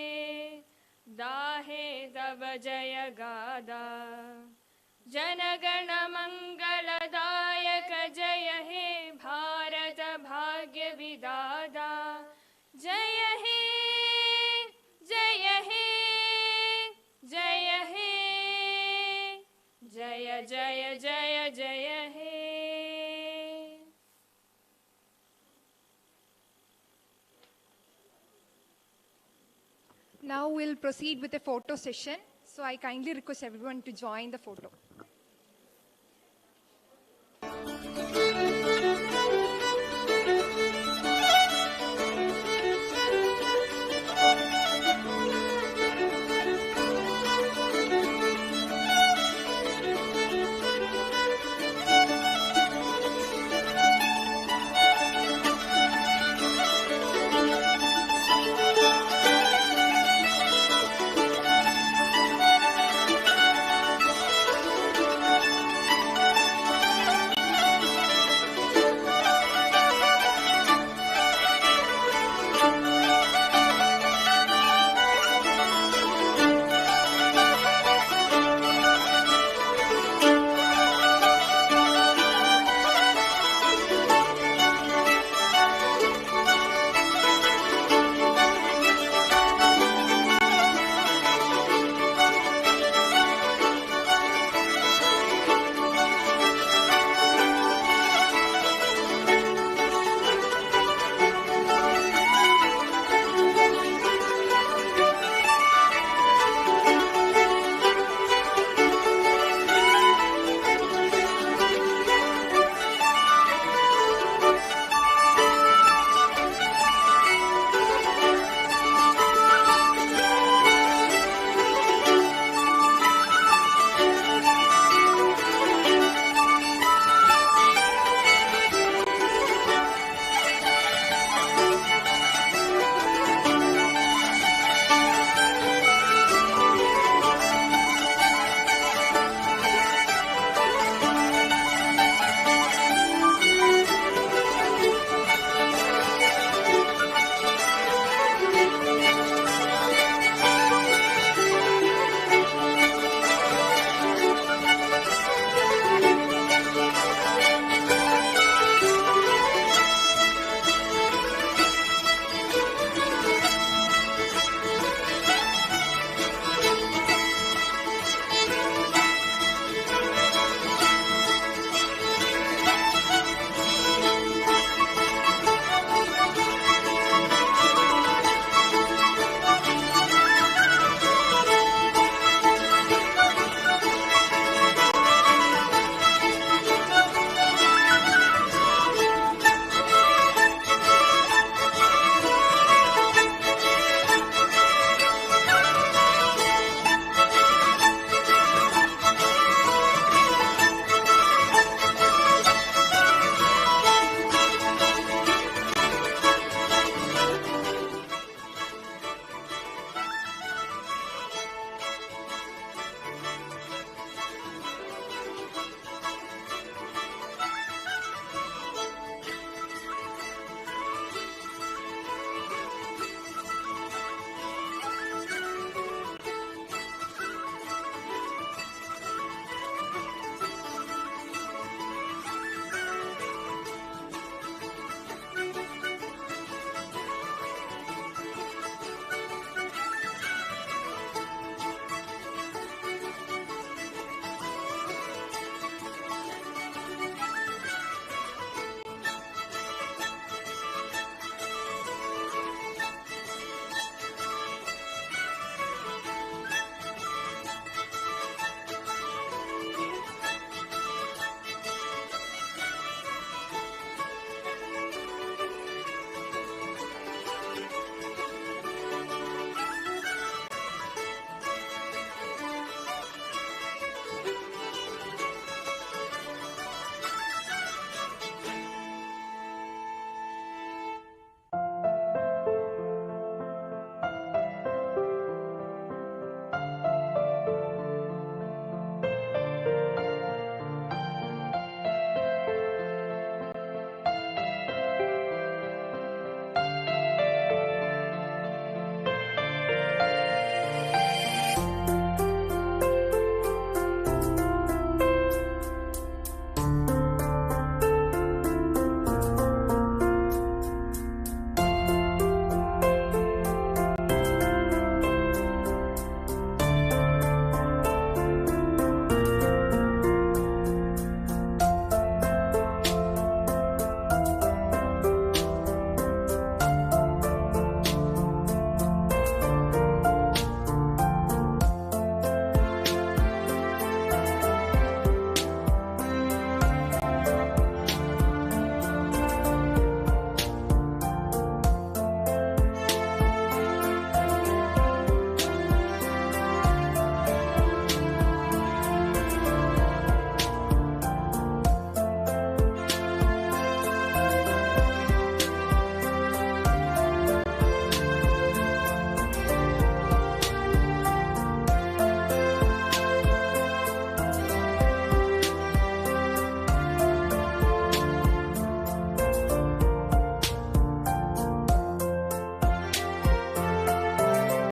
दाहे तव जय गादा जनगण मंगलदायक जय हे भारत भाग्य विधाता जय हे जय हे जय हे जय जय जय जय हे. Now we'll proceed with a photo session. So I kindly request everyone to join the photo.